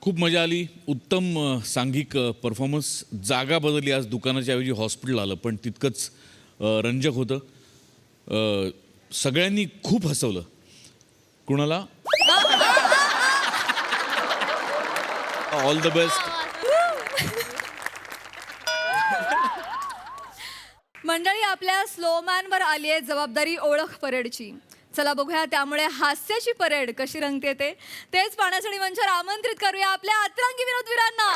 खूप मजा आली. उत्तम सांघिक परफॉर्मन्स. जागा बदलली, आज दुकानाच्या ऐवजी हॉस्पिटल आलं, पण तितकंच रंजक होतं. सगळ्यांनी खूप हसवलं. कुणाला ऑल द बेस्ट. मंडळी आपल्या स्लोमॅनवर आली आहे जबाबदारी ओळख परेडची. चला बघूया त्यामुळे हास्याची परेड कशी रंगते तेच पाहण्यासाठी मंचावर आमंत्रित करूया आपल्या अतरंगी विनोदवीरांना.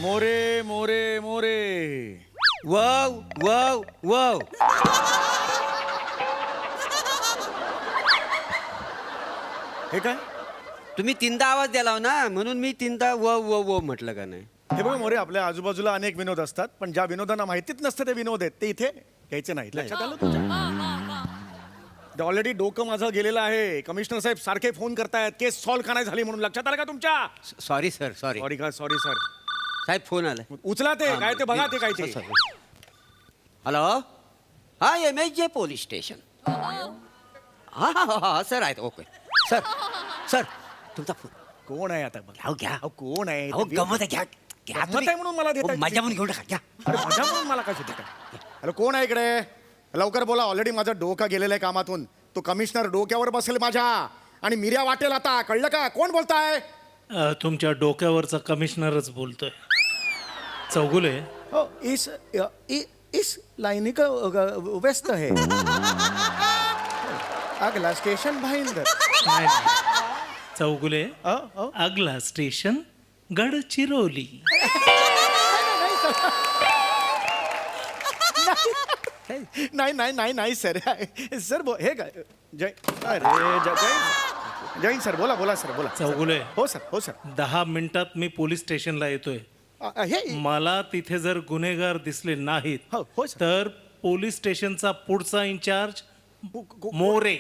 More More More. Wow wow wow. हे काय तुम्ही तीनदा आवाज द्याला ना म्हणून मी तीनदा व व व म्हटलं का नाही. हे बघा मोरे, आपल्या आजूबाजूला अनेक विनोद असतात, पण ज्या विनोदांना माहितीच नसतं ते विनोद आहेत ते इथे घ्यायचे नाहीत. लक्षात आलं तुमच्या? ऑलरेडी डोकं माझं गेलेलं आहे. कमिशनर साहेब सारखे फोन करतायत केस सॉल्व्ह का नाही झाली म्हणून. लक्षात आलं का तुमच्या? Sorry sir sorry. सॉरी का सॉरी सर. साहेब फोन आला. उचला ते काय ते बघा ते काय ते. हॅलो हा MSJ पोलीस स्टेशन. हा हा हा सर आहेत. ओके सर सर तुमचा फोन. कोण आहे आता बघ. अहो घ्या. अहो, कोण आहे अहो गमत आहे घ्या. घ्या गंमत आहे म्हणून मला देताय. मजा म्हणून घेऊन टाका घ्या. अरे मजा म्हणून मला काय देताय. अरे कोण आहे इकडे. लवकर बोला. ऑलरेडी माझं डोकं गेलेलं आहे कामातून. तो कमिशनर डोक्यावर बसेल माझ्या आणि मिऱ्या वाटेल आता. कळलं का. कोण बोलताय. तुमच्या डोक्यावरचा कमिशनरच बोलतोय. चौगुले. हो इस लाईनी का व्यस्त है. अगला स्टेशन भाईंदर. नाही चौगुले. अगला स्टेशन गडचिरोली. नाही नाही नाही नाही सर. सर हे काय जय अरे जैन सर. बोला बोला सर बोला. चौगुले. हो सर हो सर. 10 मिनिटात मी पोलीस स्टेशनला येतोय. हे मला तिथे जर गुन्हेगार दिसले नाहीत हो हो सर. तर पोलीस स्टेशनचा पुढचा इंचार्ज मोरे.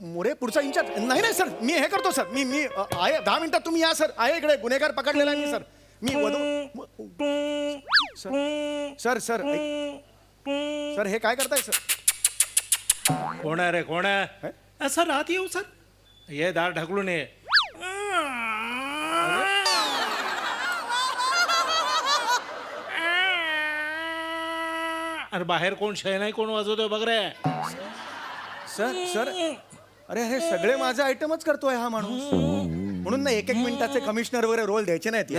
मोरे पुढचा इंचार्ज. नाही नाही सर मी हे करतो सर. मी आहे 10 मिनिटात तुम्ही या सर. आहे इकडे गुन्हेगार पकडलेला आहे मी सर. मी सर सर सर हे काय करताय सर. कोण आहे रे कोण आहे. सर आत येऊ सर. ये दार ढकलून ये. अरे बाहेर कोण शहनाई कोण वाजवतोय बघ रे. सर सर अरे हे सगळे माझे आयटमच करतोय हा माणूस. म्हणून ना 1-1 मिनिटाचे कमिशनर वगैरे रोल द्यायचे नाहीत.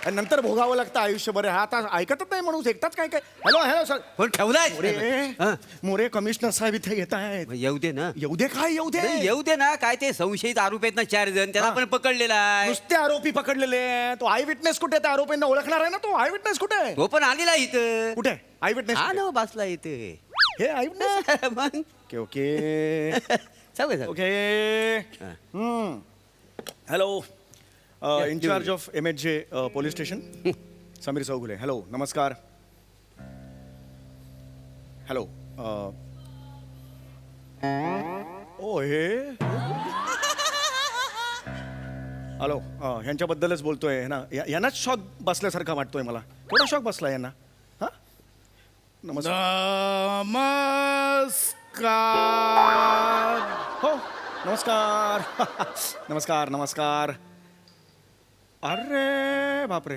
आणि नंतर भोगावं लागतं आयुष्यभर. हा आता ऐकतच नाही माणूस. एकटाच काय काय. Hello hello sir. फोन ठेवलाय. मोरे मोरे कमिशनर साहेब इथे येत आहेत. येऊ दे ना. येऊ दे काय येऊ दे. नाही, येऊ दे ना. काय ते संशयित आरोपी आहेत ना 4 जण त्याला पण पकडलेला आहे. नुसते आरोपी पकडलेले. तो आय विटनेस कुठे. त्या आरोपींना ओळखणार आहे ना. तो आय विटनेस कुठे आहे. तो पण आलेला इथं. कुठे आय विटनेस. हा ना बसला इथे. हे आय विटनेस. मग ओके ओके सगळे okay. Hello in-charge of MHJ police station Sameer Chougule. Hello नमस्कार. हॅलो ओ हे हॅलो ह्यांच्याबद्दलच बोलतोय ना. यांनाच शॉक बसल्यासारखा वाटतोय मला. थोडा शॉक बसला यांना. हां नमस्कार. हो नमस्कार. नमस्कार नमस्कार. अरे बापरे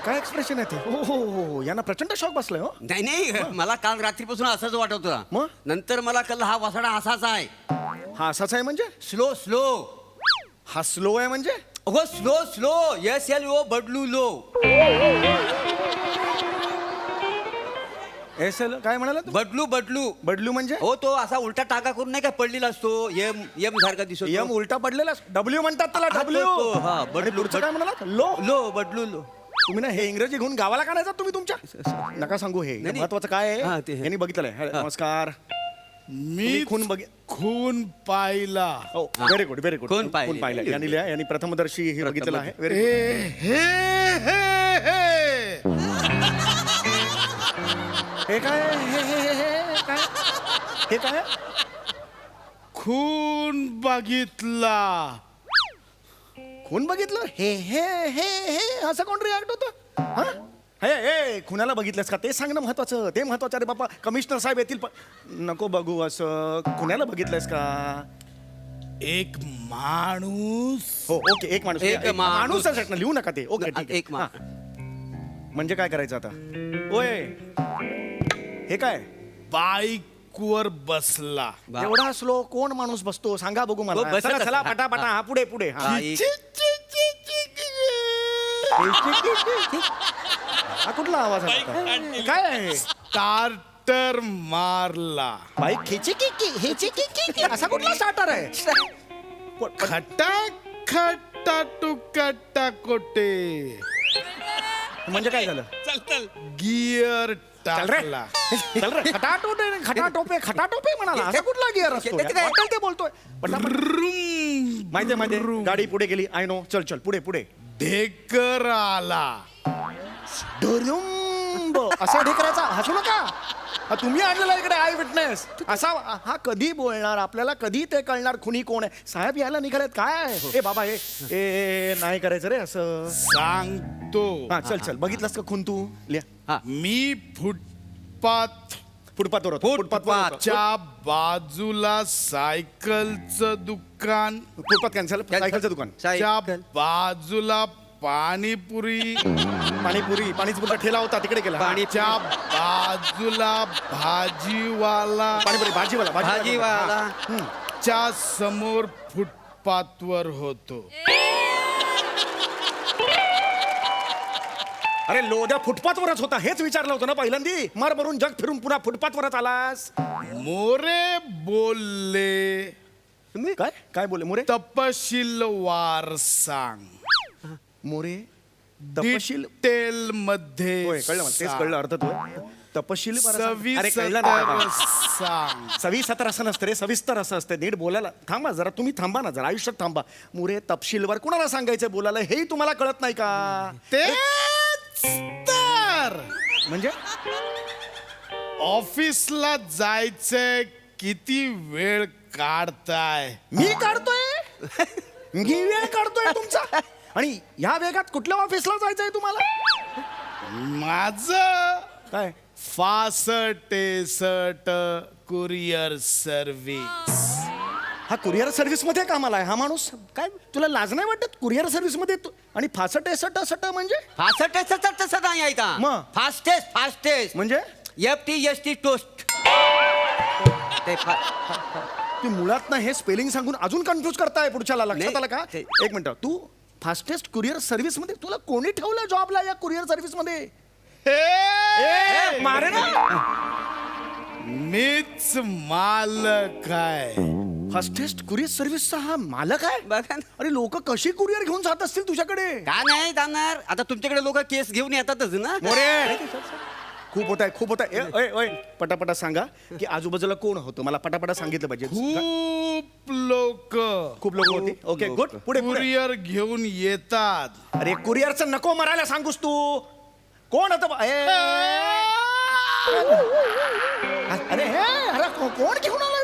काय एक्सप्रेशन आहे ते. हो हो हो यांना प्रचंड शॉक बसलाय. हो नाही नाही मला काल रात्रीपासून असंच वाटत होतं. मग? नंतर मला कळलं हा वसाडा असाच आहे. हा असाच आहे म्हणजे. Slow slow. हा स्लो आहे म्हणजे. हो स्लो स्लो. SLO बदलू लो. SL काय म्हणाला तू? बदलू बदलू. बदलू म्हणजे. हो तो असा उलटा टाका करून नाही का पडलेला असतो. यम सारखा दिसतो. यम उलटा पडलेला. W म्हणतात त्याला. हा, W. तो, हा, आणि बदलू, पुढचं काय म्हणाला. लो. लो बदलू लो. तुम्ही ना हे इंग्रजी घेऊन गावाला का नाही जात तुम्ही तुमच्या. नका सांगू. हे नाही. महत्वाचं काय हा, आहे ते. यांनी बघितलंय. नमस्कार. मी खून खून पाहिला. हो व्हेरी गुड व्हेरी गुड. खून पाहिलं. पाहिलं यांनी लिहा. यांनी प्रथमदर्शी हे बघितलेलं आहे. व्हेरी हे हे हे हे काय हे काय हे काय. खून बघितला. खून बघितलं. हे हे हे हे असं कोण रिॲक्ट होतं. हा हे हे खुनाला बघितलंस का ते सांगणं महत्वाचं. ते महत्वाचं. अरे बापा कमिशनर साहेब येतील नको बघू असं. खुनाला बघितलंस का. एक माणूस. हो ओके एक माणूस. एक माणूस माणूस. लिहू नका ते. ओके ठीक आहे. एक मा- म्हणजे काय करायचं आता. ओय हे काय. बाईकवर बसला. एवढा स्लो कोण माणूस बसतो सांगा बघू हो, मला. बसत चला चला असतो. पटापटा. हा पुढे पुढे. हा बाईक. हा कुठला आवाज आहे. काय आहे. स्टार्टर मारला. बाईक खेचे की हेचे की असा कुठला स्टार्टर आहे. खटा खटा टुकटा कोटे. म्हणजे काय झालं. गिअर चल रे. टाकला. चल रे. खटाटोपे म्हणाला. असा कुठला गिअर असतो. ते काय? वाटेल ते बोलतोय. माहिती गाडी पुढे गेली. I know. चल चल पुढे पुढे. ढेकर आला. डुरुंब असा ढेकरायचा. हसू नका. हा तुम्ही आणलेला इकडे आय विटनेस. असा हा कधी बोलणार. आपल्याला कधी ते कळणार खुनी कोण आहे. साहेब यायला निघालेत काय. ए बाबा ए नाही करायचं रे असं. सांगतो. हा चल चल. बघितलंस का खून तू. लिहा. मी फुटपाथ फुटपाथवर होतो. फुटपाथवर च्या बाजूला सायकलचं दुकान. Footpath cancel. सायकलचं दुकान. च्या बाजूला पाणीपुरी. पाणीपुरीचा ठेला होता तिकडे गेला. च्या बाजूला भाजीवाला. पाणीपुरी भाजीवाला. च्या समोर फुटपाथवर होतो. अरे लोद्या फुटपाथवरच होता. हेच विचारलं होतं ना पहिल्यांदी. मार भरून जग फिरून पुन्हा फुटपाथवरच आलास. मोरे बोलले. काय काय बोलले मोरे. तपशीलवार सांग. मोरे तपशील डिटेल मध्ये. होय कळलं मला. तेच कळलं अर्थ तो. तपशील अरे कळलं सविस्तर ना. सांग. सविस्तर असं नसतं रे. सविस्तर असं असतं. नीट बोलायला थांबा जरा. तुम्ही थांबा ना जरा. आयुष्यात थांबा. मोरे तपशीलवर कुणाला सांगायचं बोलायला हेही तुम्हाला कळत नाही का. तेच तर. म्हणजे ऑफिसला जायचंय. किती वेळ काढताय. मी काढतोय. मी वेळ काढतोय तुमचा. आणि ह्या वेगात कुठल्या ऑफिसला जायचंय तुम्हाला. माझं काय फासटेसट कुरिअर सर्व्हिस. हा कुरिअर सर्व्हिस मध्ये कामाला आहे हा माणूस. काय तुला लाज नाही वाटत कुरिअर सर्व्हिस मध्ये आणि फासट म्हणजे फास्टेस्ट तसं नाही आहे का. मग? फास्टेस्ट म्हणजे FTST टोस्ट. ते तू मुळात ना हे स्पेलिंग सांगून अजून कन्फ्युज करताय पुढच्याला. लक्षात आलं का. ते- एक मिनिट. तू फास्टेस्ट कुरिअर सर्व्हिस मध्ये तुला कोणी ठेवलं जॉबला या कुरिअर सर्व्हिस मध्ये. मारे ना. मीच मालक आहे. फास्टेस्ट कुरिअर सर्व्हिसचा हा मालक आहे. बघा ना. अरे लोक कशी कुरिअर घेऊन जात असतील तुझ्याकडे. का नाही जाणार. आता तुमच्याकडे लोक केस घेऊन येतातच ना. मोरे खूप होत आहे. पटापटा सांगा की आजूबाजूला कोण होतं. मला पटापटा सांगितलं पाहिजे. खूप लोक होती ओके गुड पुढे कुरिअर घेऊन येतात. अरे कुरिअरचं नको मरायला सांगूस तू. कोण होतं अरे कोण घेऊन आलाय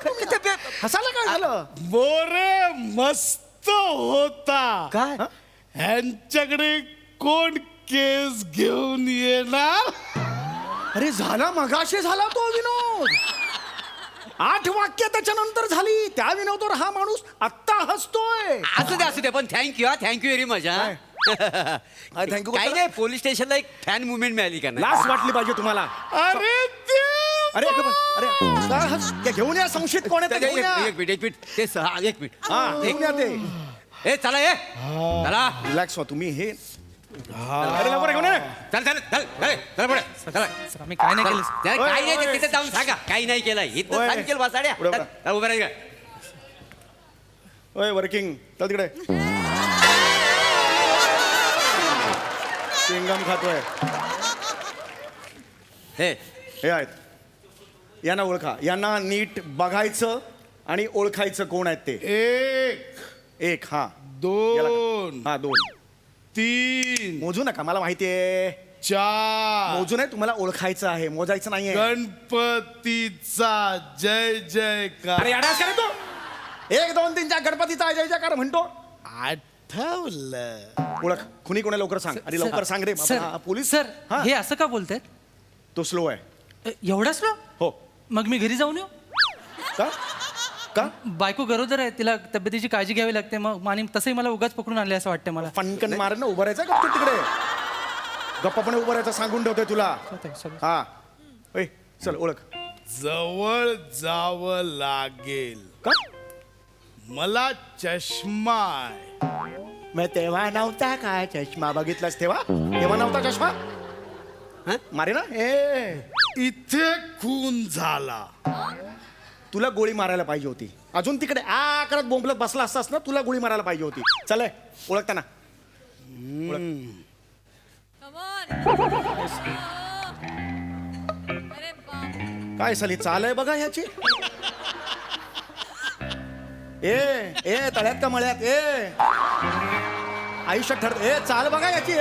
हसायला काय झालं. मोरे मस्त होता. काय ह्यांच्याकडे कोण केस घेऊन येणार. अरे झाला मगाशी झाला तो विनोद. 8 वाक्य त्याच्यानंतर झाली. त्या विनोदवर हा माणूस आत्ता हसतोय. असू दे पण थँक्यू व्हेरी मच. थँक्यू काही नाही, पोलीस स्टेशनला एक फॅन मुवमेंट मिळाली का नाही. लाच वाटली पाहिजे तुम्हाला. अरे अरे काय ते घेऊन या. संशयित कोण आहे ते घेऊन या. एक मिनिट ते एक मिनिट. हा घेऊन या ते. ए चला चला रिलॅक्स व्हा तुम्ही. हे अरे लवकर घेऊन ये. चल पुढे चला. आम्ही काय नाही केलं. काही नाही ते तिथे जाऊन सांगा काही नाही केलं. इथं सांगेल वासाड्या पुढे बघा. चल, उभं राहा. ओय वर्किंग चल तिकडे. चिंगम खातोय. हे आहेत. यांना ओळखा. यांना नीट बघायचं आणि ओळखायचं कोण आहेत ते. एक हा 2 हा 2 3 मोजू नका मला माहितीये. 4 मोजू नाही तुम्हाला ओळखायचं आहे मोजायचं नाहीये. गणपतीचा जय जयकार. अरे अडास करे तो. 1 2 3 4 गणपतीचा जय जयकार म्हणतो. आठवलं. ओळख खुनी कोणा लवकर सांग. अरे लवकर सांग रे बाबा. हा, पोलीस सर हा. हे असं का बोलतायत. तो स्लो आहे. एवढा स्लो. हो मग मी घरी जाऊन येऊ. का का बायको गरोदर आहे, तिला तब्येतीची काळजी घ्यावी लागते. मग आणि तसंही मला उगाच पकडून आणले असं वाटतं मला. फणकन मारणं उभं राहायचं गप्प तिकडे. गप्पापणे उभं राहायचं सांगून ठेवतोय तुला. हा ओय चल ओळख. जवळ जावं लागेल. का मला चष्मा आहे. मग तेव्हा नव्हता काय चष्मा. बघितलास तेव्हा नव्हता चष्मा. मारे ना इथे खून झाला. तुला गोळी मारायला पाहिजे होती. अजून तिकडे आ करत बोंबलत बसला असतास ना. तुला गोळी मारायला पाहिजे होती. चल ओळखता ना. काय साली चाल आहे बघा ह्याची. ए तळ्यात का मळ्यात. आयुष्यात ठरत. चाल बघा याची.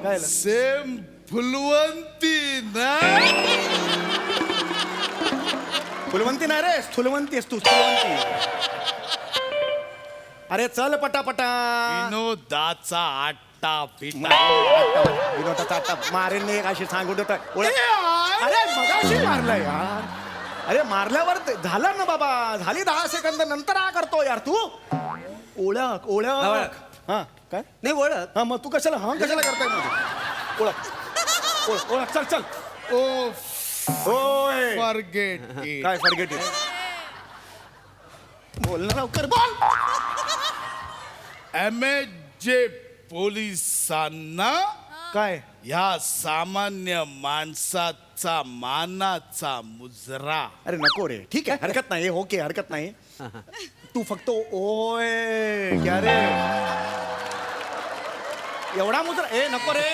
काय सेम फुलवंती ना. फुलवंती नाही रे स्थुलवंती आहेस तू. स्थुलवंती. अरे चल पटापटा. विनोदाचा आट्टा पिटा. विनोदाचा आट्टा मारेन एक अशी सांगून देत. अरे मगाशी मारलंय यार. अरे मारल्यावर झालं ना बाबा. झाली 10 सेकंद नंतर आ करतो यार तू. ओळख हा काय नाही ओळख. हा मग तू कशाला करताय मग. ओळख चल चल. ओय फॉरगेट काय फॉरगेट इट. बोल ना लवकर बोल. MJ पोलिसांना काय या सामान्य माणसाचा मानाचा मुजरा. अरे नको रे. ठीक आहे हरकत नाही. ओके हरकत नाही. तू फक्त ओय क्या रे एवढा मुद्रा. नको रे.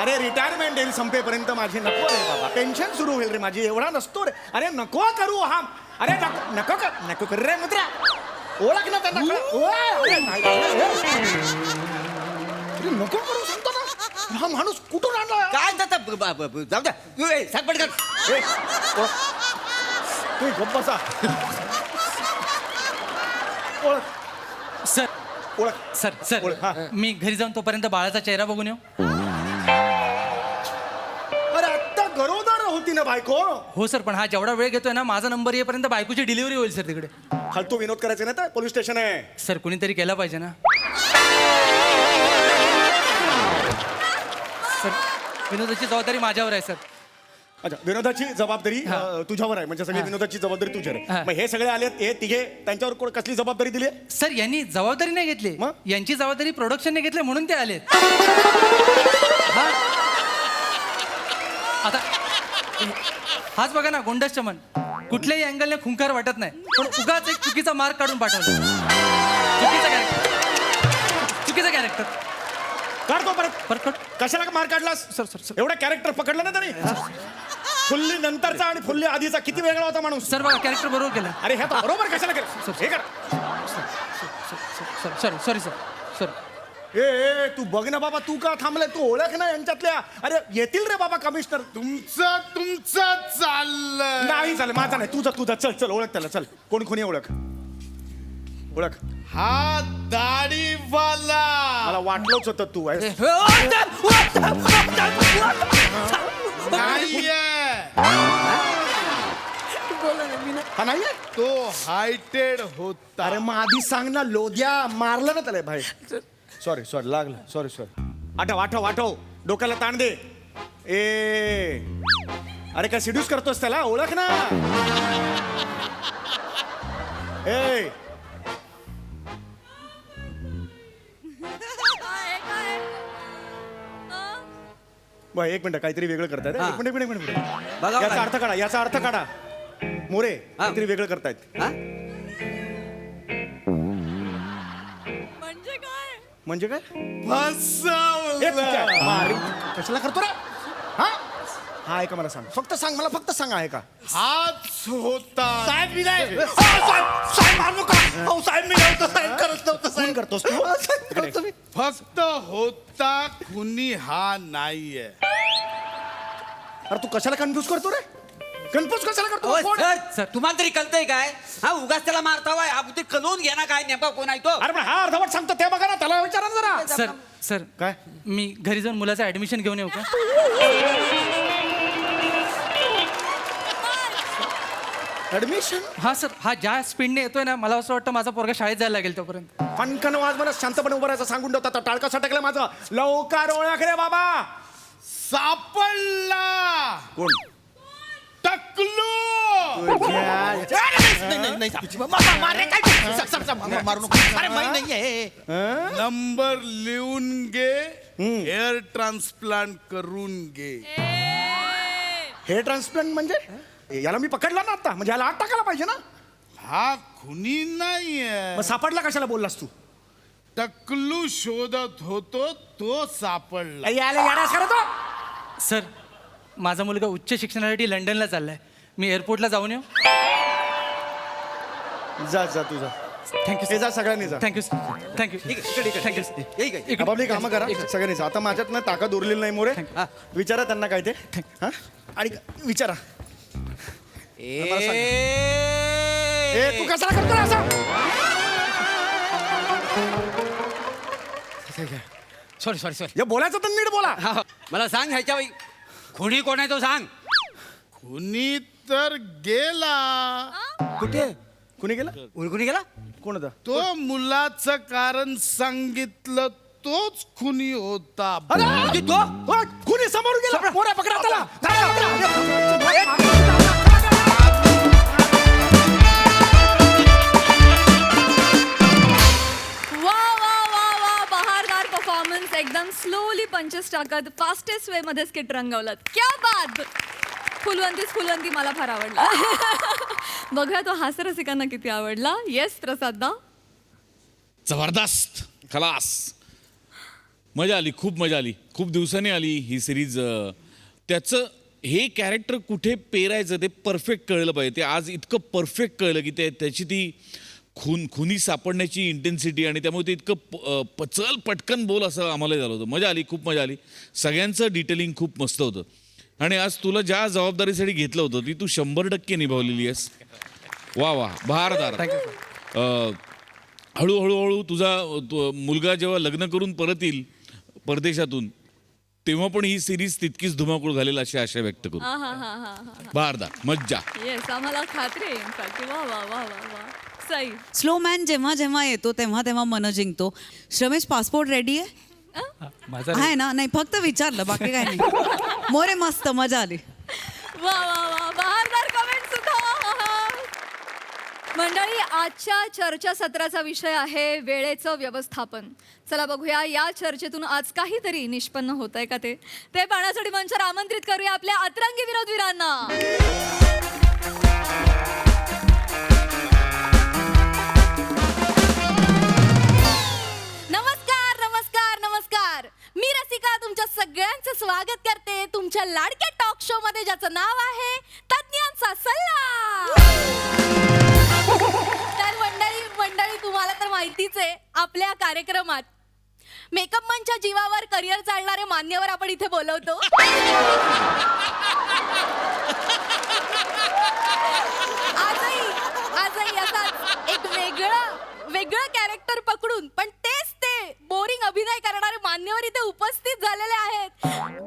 अरे रिटायरमेंट येईल संपेपर्यंत माझी. नको रे बाबा. पेन्शन सुरू होईल रे माझी. एवढा नसतो रे. अरे नको करू हा. अरे नको कर रे मुद्रा. ओळख ना त्यांना. नको करू सांगतो ना. हा माणूस कुठून आणला. काय जाऊ द्या. सांग पटकन. तू गप्प बसा. ओळख सर ओळख सर हा. सर मी घरी जाऊन तोपर्यंत बाळाचा चेहरा बघून येऊ. अरे आत्ता गरोदर होती ना बायको. हो सर पण हा जेवढा वेळ घेतोय ना माझा नंबर येईपर्यंत बायकोची डिलिव्हरी होईल सर तिकडे. फालतू विनोद करायचे ना. तर पोलीस स्टेशन आहे. सर कुणीतरी केला पाहिजे ना. सर विनोदाची जबाबदारी माझ्यावर आहे सर. अच्छा विनोदाची जबाबदारी तुझ्यावर आहे. म्हणजे सगळी विनोदाची जबाबदारी तुझ्यावर आहे. हा. मग हे सगळे आलेत हे तिघे त्यांच्यावर कसली जबाबदारी दिली आहे? सर यांनी जबाबदारी नाही घेतली. मग? यांची जबाबदारी प्रोडक्शनने घेतली म्हणून ते आलेत. हा. आता हाच बघा ना गोंडस चमन. कुठल्याही अँगलने खुंखार वाटत नाही पण उगाच एक चुकीचा मार्क काढून पाठवला. चुकीचा कॅरेक्टर काढतो परत परत कशाला मार काढलास. सर सर सर एवढा कॅरेक्टर पकडलं ना तरी. फुल्ली नंतरचा आणि फुल्ली आधीचा किती वेगळा होता माणूस. सर बघा कॅरेक्टर बरोबर केलं. अरे हे तर बरोबर कशाला केलं हे कर. सॉरी सर सर ए तू बघ ना बाबा, तू का थांबलाय? तू ओळख ना यांच्यातल्या. अरे येतील रे बाबा कमिशनर. तुमचं चाललं. नाही चालेल, माझा नाही, तुझा. चल चल ओळख त्याला, चल. कोण कोणी ओळख. हा दाढीवाला. मला वाटलंच होतं तू आहेस. नाहीये. हा नाही तो हायटेड होता. अरे मग आधी सांग ना, लोद्या मारलं ना त्याला भाई. सॉरी लागलं. सॉरी आठव डोक्याला ताण दे. अरे काय सिड्यूस करतोस त्याला? ओळख ना. बघ एक मिनिट, काहीतरी वेगळं करतायत. एक मिनिट. बघा याचा अर्थ काढा. मोरे काहीतरी वेगळं करतायत. म्हणजे काय? कशाला करतो रे? हा ऐका, मला सांग, फक्त सांग, मला फक्त सांग, आहे का? हाच होता. साहेब मी नाही. साहेब मारू नका. साहेब मी नव्हतं. साहेब करत नव्हतं. साहेब करतोस तू? फक्त होता, कुणी हा नाहीये. अरे तू कशाला कन्फ्यूज करतो रे? कन्फ्यूज कशाला करतो? कोण आहे? सर तुम्हाला तरी कळतंय काय? हा उगाच त्याला मारता वाय. ते कळून घ्या ना काय नेमका कोण आहे तो. अरे पण हा अर्धवट सांगतो ते बघा ना, त्याला विचारा ना जरा. सर काय? मी घरी जाऊन मुलाचं ऍडमिशन घेऊन येऊ का? ऍडमिशन? हा सर, हा ज्या स्पीडने येतोय ना, मला असं वाटतं माझा पोरगा शाळेत जायला लागेल तोपर्यंत. फणकन वाज, मला शांतपणे उभं राहायचं सांगून ठेवता. टाळका सटकलं माझं. लवकर ओळख रे बाबा. सापडला. कोण? टकलू. नंबर लिहून घे. हेअर ट्रान्सप्लांट करून घे. हेअर ट्रान्सप्लांट म्हणजे? याला मी पकडला ना आता, म्हणजे याला आत टाकायला पाहिजे ना. हा खुनी नाहीये. मग सापडला कशाला बोललास तू? टकलू शोधत होतो, तो सापडला. याला याडास करतो. सर माझा मुलगा उच्च शिक्षणासाठी लंडनला चाललाय. मी एअरपोर्टला जाऊन येऊ? जा तुझा. थँक्यू जा, सगळ्यांनी जा. Thank you thank you. आपापली कामं करा सगळ्यांनीच. आता माझ्यात ना ताकद उरलेली नाही मोरे. विचारा त्यांना काय ते. हा? आणि विचारा. तू कशाला करतो असं? सॉरी या बोलायचं तर नीट बोला. मला सांग ह्याच्या खुणी कोण आहे तो सांग. खुनी तर गेला. कुठे? कुणी गेला? कुणी गेला? कोण होता? तो मुलाचं कारण सांगितलं, तोच खुनी होता. कुणी समोर गेला? मोरे पकडा त्याला. बहारदार परफॉर्मन्स. एकदम स्लोली पंचेस टाकत फास्टेस्ट वे मध्ये स्किट रंगवलं. क्या बात. फुलवंती मला फार आवडला. बघूया तो हास्यरसिकांना किती आवडला. येस प्रसाद. जबरदस्त, खलास. मजा आली, खूप मजा आली. खूप दिवसांनी आली ही सिरीज. त्याचं हे कॅरेक्टर कुठे पेरायचं ते परफेक्ट कळलं पाहिजे. ते आज इतकं परफेक्ट कळलं की त्याची ती खुनी सापडण्याची इंटेन्सिटी आणि त्यामुळे ते इतकं चल पटकन बोल असं आम्हाला झालं होतं. मजा आली, खूप मजा आली. सगळ्यांचं डिटेलिंग खूप मस्त होतं. आणि आज तुला ज्या जबाबदारीसाठी घेतलं होतं ती तू 100% निभावलेली आहेस. वा बहारदार. हळूहळू तुझा मुलगा जेव्हा लग्न करून परत येईल परदेशातून तेव्हा पण ही सिरीज तितकीच धुमाकूळ घालेल अशी आशा व्यक्त करू. बहारदार, मज्जा. येस, आम्हाला खात्री आहे इनफॅक्ट. वा. सही. स्लो मॅन जेव्हा जेव्हा येतो तेव्हा मन जिंकतो. श्रमेश पासपोर्ट रेडी आहे? आहे ना? नाही फक्त विचारलं, बाकी काय नाही. मोरे मस्त, मजा आली. वा बहारदार कमेंट सुद्धा. मंडळी, आजच्या चर्चासत्राचा विषय आहे वेळेचं व्यवस्थापन. चला बघूया या चर्चेतून आज काहीतरी निष्पन्न होत आहे का ते पाहण्यासाठी मंचावर आमंत्रित करूया आपल्या अतरंगी विनोदवीरांना. नमस्कार. मी रसिका तुमच्या सगळ्यांचं स्वागत करते तुमच्या लाडक्या टॉक शो मध्ये ज्याचं नाव आहे तज्ञांचा सल्ला. तर मंडळी तुम्हाला तर माहितीच आहे, आपल्या कार्यक्रमात मेकअप मनच्या जीवावर करिअर चालणारे मान्यवर आपण इथे बोलवतो. आजही असाच एक वेगळं कॅरेक्टर पकडून पण तेच ते बोरिंग अभिनय करणारे मान्यवर इथे उपस्थित झालेले आहेत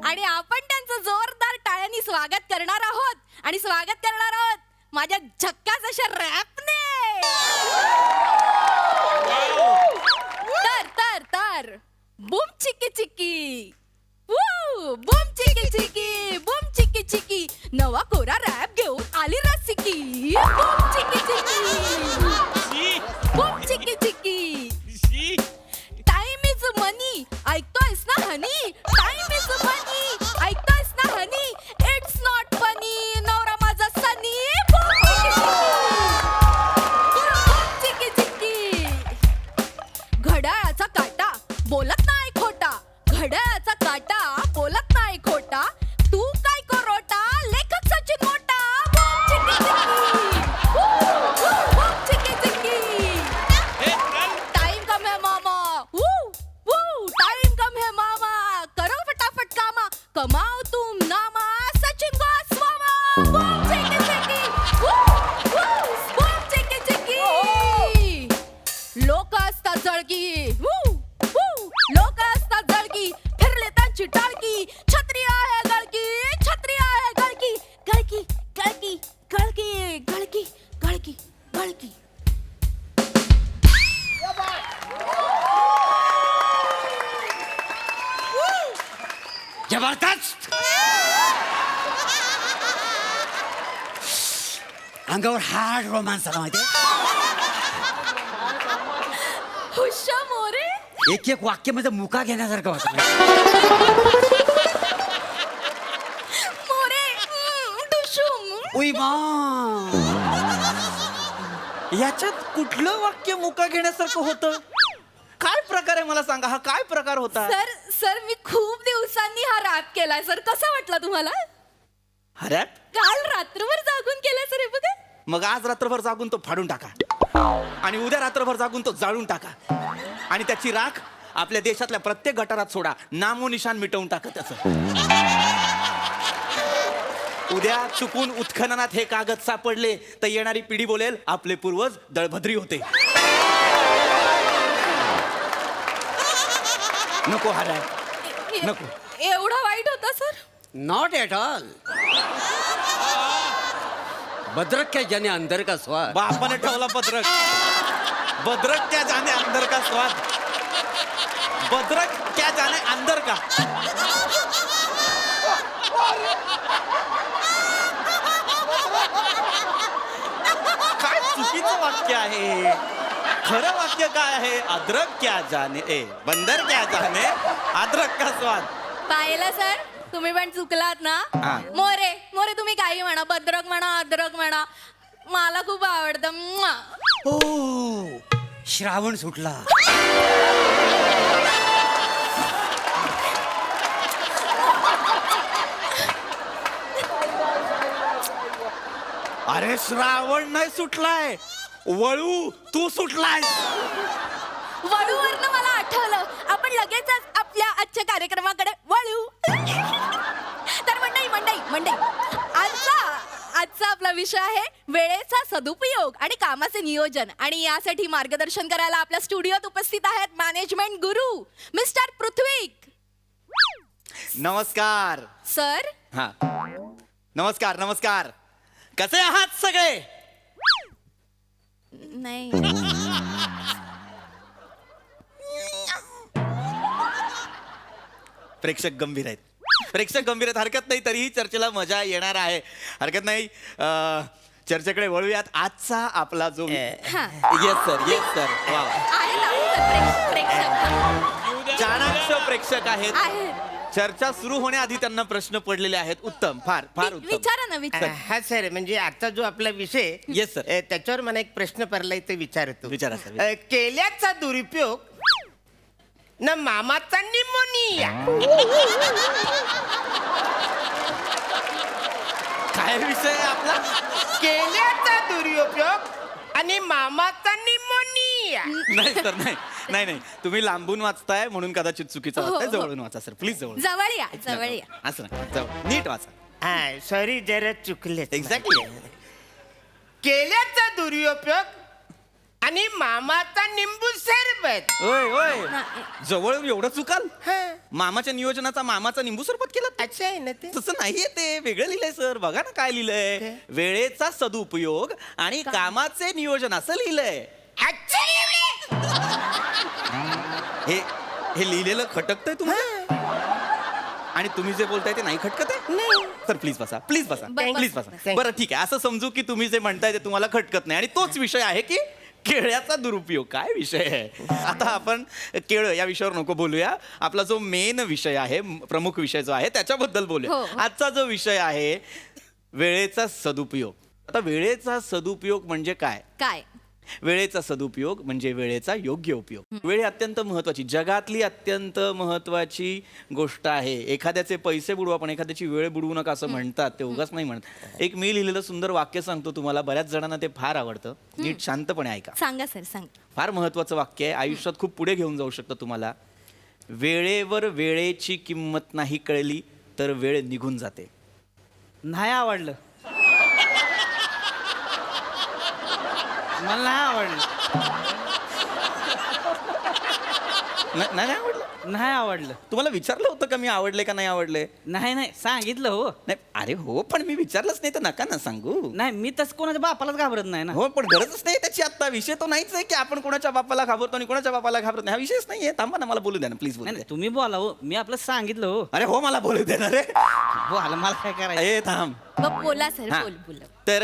आणि आपण त्यांचं जोरदार टाळ्यांनी स्वागत करणार आहोत. आणि स्वागत करणार आहोत माझ्या झक्कास अशा रॅपने. तर बूम चिकी चिकी, बूम चिकी चिकी, बूम चिकी चिकी, नवा कोरा रॅप घेऊन आली रसिकी. बूम चिकी चिकी, बूम चिकी चिकी, टाइम इज मनी, ऐकतोयस ना हनी, टाइम इज मनी, ऐकतोयस ना हनी, इट्स नॉट फनी, नवरा माझा सनी. बूम चिकी चिकी, घड्याळाचा काटा बोलत नाही खोटा, घड्याळाचा काटा बोलत नाही खोटा, तू काय करोटा लेखक सचिन मोठा. बूम चिकी चिकी, टाइम कम है मामा, टाइम कम है मामा, करो फटाफट कामा, कमाओ तुम नामा, सचिन गोस्वामा. बूम चिकी चिकी, बूम चिकी चिकी, लोक असतात जळकी, लोक असतात जळकी, फिरले त्यांची टाळकी, छत्री आहे गळकी, छत्री आहे गळकी, गळकी गळकी गळकी गळकी गळकी गळकी. जबरदस्त. अंगावर हार्ड रोमांस आला माहिती. हुश्शा मोरे. एक एक वाक्य म्हणजे मुका घेण्यासारखं होतं. मोरे डुशुम. उई मा, याच्यात कुठलं वाक्य मुका घेण्यासारखं होतं? काय प्रकार आहे मला सांगा, हा काय प्रकार होता? सर मी खूप दिवसांनी हा रॅप केलाय सर, कसा वाटला तुम्हाला? अरे काल रात्रभर जागून केलाय सर हे बघा. मग आज रात्रभर जागून तो फाडून टाका आणि उद्या रात्रभर जागून तो जाळून टाका आणि त्याची राख आपल्या देशातल्या प्रत्येक गटारात सोडा, नामो निशान मिटवून टाका त्याचं. उद्या चुकून उत्खननात हे कागद सापडले तर येणारी पिढी बोलेल आपले पूर्वज दळभद्री होते. नको हा रॅप, नको. एवढा वाईट होता सर? Not at all. बद्रक क्या जाने अंदर का स्वाद. बापाने ठेवला पत्रक. बद्रक क्या जाने अंदर का स्वाद. बद्रक क्या जाने अंदर का. काय चुकीचं वाक्य आहे. खरं वाक्य काय आहे? अद्रक क्या जाने बंदर क्या जाने अद्रक का स्वाद. पाहिलं सर, तुम्ही पण चुकलात ना. मोरे मोरे तुम्ही काही म्हणा, बद्रक म्हणा, अद्रक म्हणा, मला खूप आवडतं. ओ, श्रावण सुटला. अरे श्रावण नाही सुटलाय, वळू तू सुटलाय. वळूवरनं मला आठवलं, आपण लगेचच आपल्या आजच्या कार्यक्रमाकडे वळू. तर मंडई आजचा आपला विषय आहे वेळेचा सदुपयोग आणि कामाचे नियोजन. आणि यासाठी मार्गदर्शन करायला आपल्या स्टुडिओत उपस्थित आहेत मॅनेजमेंट गुरु मिस्टर पृथ्वीक. नमस्कार सर. हा नमस्कार नमस्कार. कसे आहात सगळे? नाही प्रेक्षक गंभीर आहेत, प्रेक्षक गंभीर आहेत. हरकत नाही, तरीही चर्चेला मजा येणार आहे. हरकत नाही, चर्चेकडे वळूयात. आजचा आपला जो येस सर, येस सर, वा चाणाक्ष प्रेक्षक आहेत. चर्चा सुरू होण्याआधी त्यांना प्रश्न पडलेले आहेत. उत्तम, फार फार उत्तम. विचारा ना विचारा. हा सर, म्हणजे आजचा जो आपला विषय येस सर, त्याच्यावर मला एक प्रश्न पडलाय, ते विचारतो. विचारा सर. केल्याचा दुरुपयोग ना मामाचा निमोनिया. काय विषय आहे आपला? केल्याचा दुरुपयोग आणि मामाचा निमोनिया. नाही सर, नाही तुम्ही लांबून वाचताय म्हणून कदाचित चुकीचं वाचताय. जवळून वाचा सर, प्लीज जवळ. जवळ या जवळ या. असं ना, जवळ नीट वाचा. हा सॉरी जरा चुकले. एक्झॅक्टली. केल्याचा दुरुपयोग आणि मामाचा निंबू सरबत. ओय जवळ एवढं चुकाल? हा, मामाच्या नियोजनाचा मामाचा निंबू सरबत केलं? अच्छा आहे ना ते. तसं नाहीये, ते वेगळं लिहिलंय सर. बघा ना काय लिहिलंय. वेळेचा सदुपयोग आणि कामाचे नियोजन असं लिहिलंय. अच्छा एवढे? हे लिहिलेलं खटकतंय तुम्हाला? आणि तुम्ही जे बोलताय ते नाही खटकत आहे? सर प्लीज बसा, प्लीज बसा, प्लीज बसा. बरं ठीक आहे, असं समजू की तुम्ही जे म्हणताय ते तुम्हाला खटकत नाही आणि तोच विषय आहे की केळ्याचा दुरुपयोग. काय विषय आहे? आता आपण केळं या विषयावर नको बोलूया. आपला जो मेन विषय आहे, प्रमुख विषय जो आहे त्याच्याबद्दल बोलूया. आजचा जो विषय आहे वेळेचा सदुपयोग. आता वेळेचा सदुपयोग म्हणजे काय? काय? वेळेचा सदुपयोग म्हणजे वेळेचा योग्य उपयोग. वेळ अत्यंत महत्वाची, जगातली अत्यंत महत्वाची गोष्ट आहे. एखाद्याचे पैसे बुडवा पण एखाद्याची वेळ बुडवू नका असं म्हणतात. ते उगाच नाही म्हणत. एक मी लिहिलेलं सुंदर वाक्य सांगतो तुम्हाला. बऱ्याच जणांना ते फार आवडतं. नीट शांतपणे ऐका. सांगा सर सांग. फार महत्वाचं वाक्य आहे, आयुष्यात खूप पुढे घेऊन जाऊ शकतं तुम्हाला. वेळेवर वेळेची किंमत नाही कळली तर वेळ निघून जाते. नाही आवडलं. मला नाही आवडलं. नाही आवडलं? नाही आवडलं. तुम्हाला विचारलं होतं का मी आवडले का नाही आवडले? नाही सांगितलं हो. नाही अरे हो, पण मी विचारलंच नाही तर नका ना सांगू. नाही मी तसं कोणाच्या बापालाच घाबरत नाही ना. हो पण गरजच नाही त्याची. आता विषय तो नाहीच आहे की आपण कोणाच्या बापाला घाबरतो आणि कोणाच्या बापाला घाबरत नाही. हा विषयच नाहीये. थांबा ना, मला बोलू द्या ना प्लीज. नाही तुम्ही बोला हो, मी आपलं सांगितलं हो. अरे हो, मला बोलू द्या ना रे. बोला, मला काय करायचं. ए थांब. मग बोला सर. हा. बोल. तर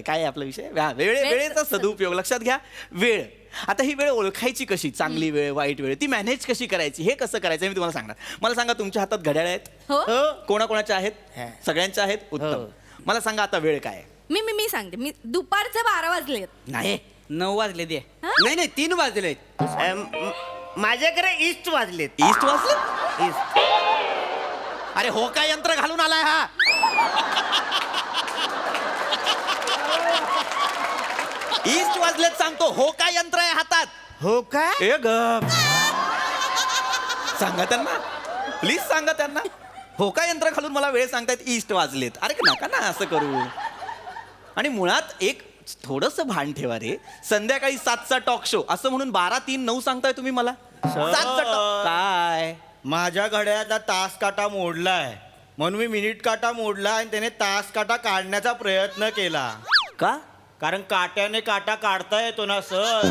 काय आहे आपला विषय? वेळेचा सदुपयोग. लक्षात घ्या, वेळ. आता ही वेळ ओळखायची कशी? चांगली वेळ, वाईट वेळ, ती मॅनेज कशी करायची, हे कसं करायचं मी तुम्हाला सांगणार. मला सांगा, तुमच्या हातात घड्याळ आहेत? हो. कोणाकोणाच्या आहेत? सगळ्यांच्या आहेत. उत्तम. मला सांगा आता वेळ काय आहे? मी सांगते. मी दुपारचे 12 वाजले. नाही 9 वाजले दे. नाही 3 वाजले. माझ्याकडे ईस्ट वाजलेत. ईस्ट वाजले? ईस्ट. अरे हो, काय यंत्र घालून आलाय हा? ईस्ट वाजलेत सांगतो. हो काय यंत्र आहे हातात? हो का? ए गप. सांगा त्यांना, प्लीज सांगा त्यांना. हो काय यंत्र घालून मला वेळ सांगतायत ईस्ट वाजलेत. अरे नका ना असं करू. आणि मुळात एक थोडस भान ठेवा रे. संध्याकाळी 7चा टॉक शो असं म्हणून 12, 3, 9 सांगताय तुम्ही मला. 7चा टॉक काय? माझ्या घड्याळाचा तास काटा मोडलाय म्हणून मी मिनिट काटा मोडला आणि त्याने तास काटा काढण्याचा प्रयत्न केला. का? कारण काट्याने काटा काढता येतो ना सर.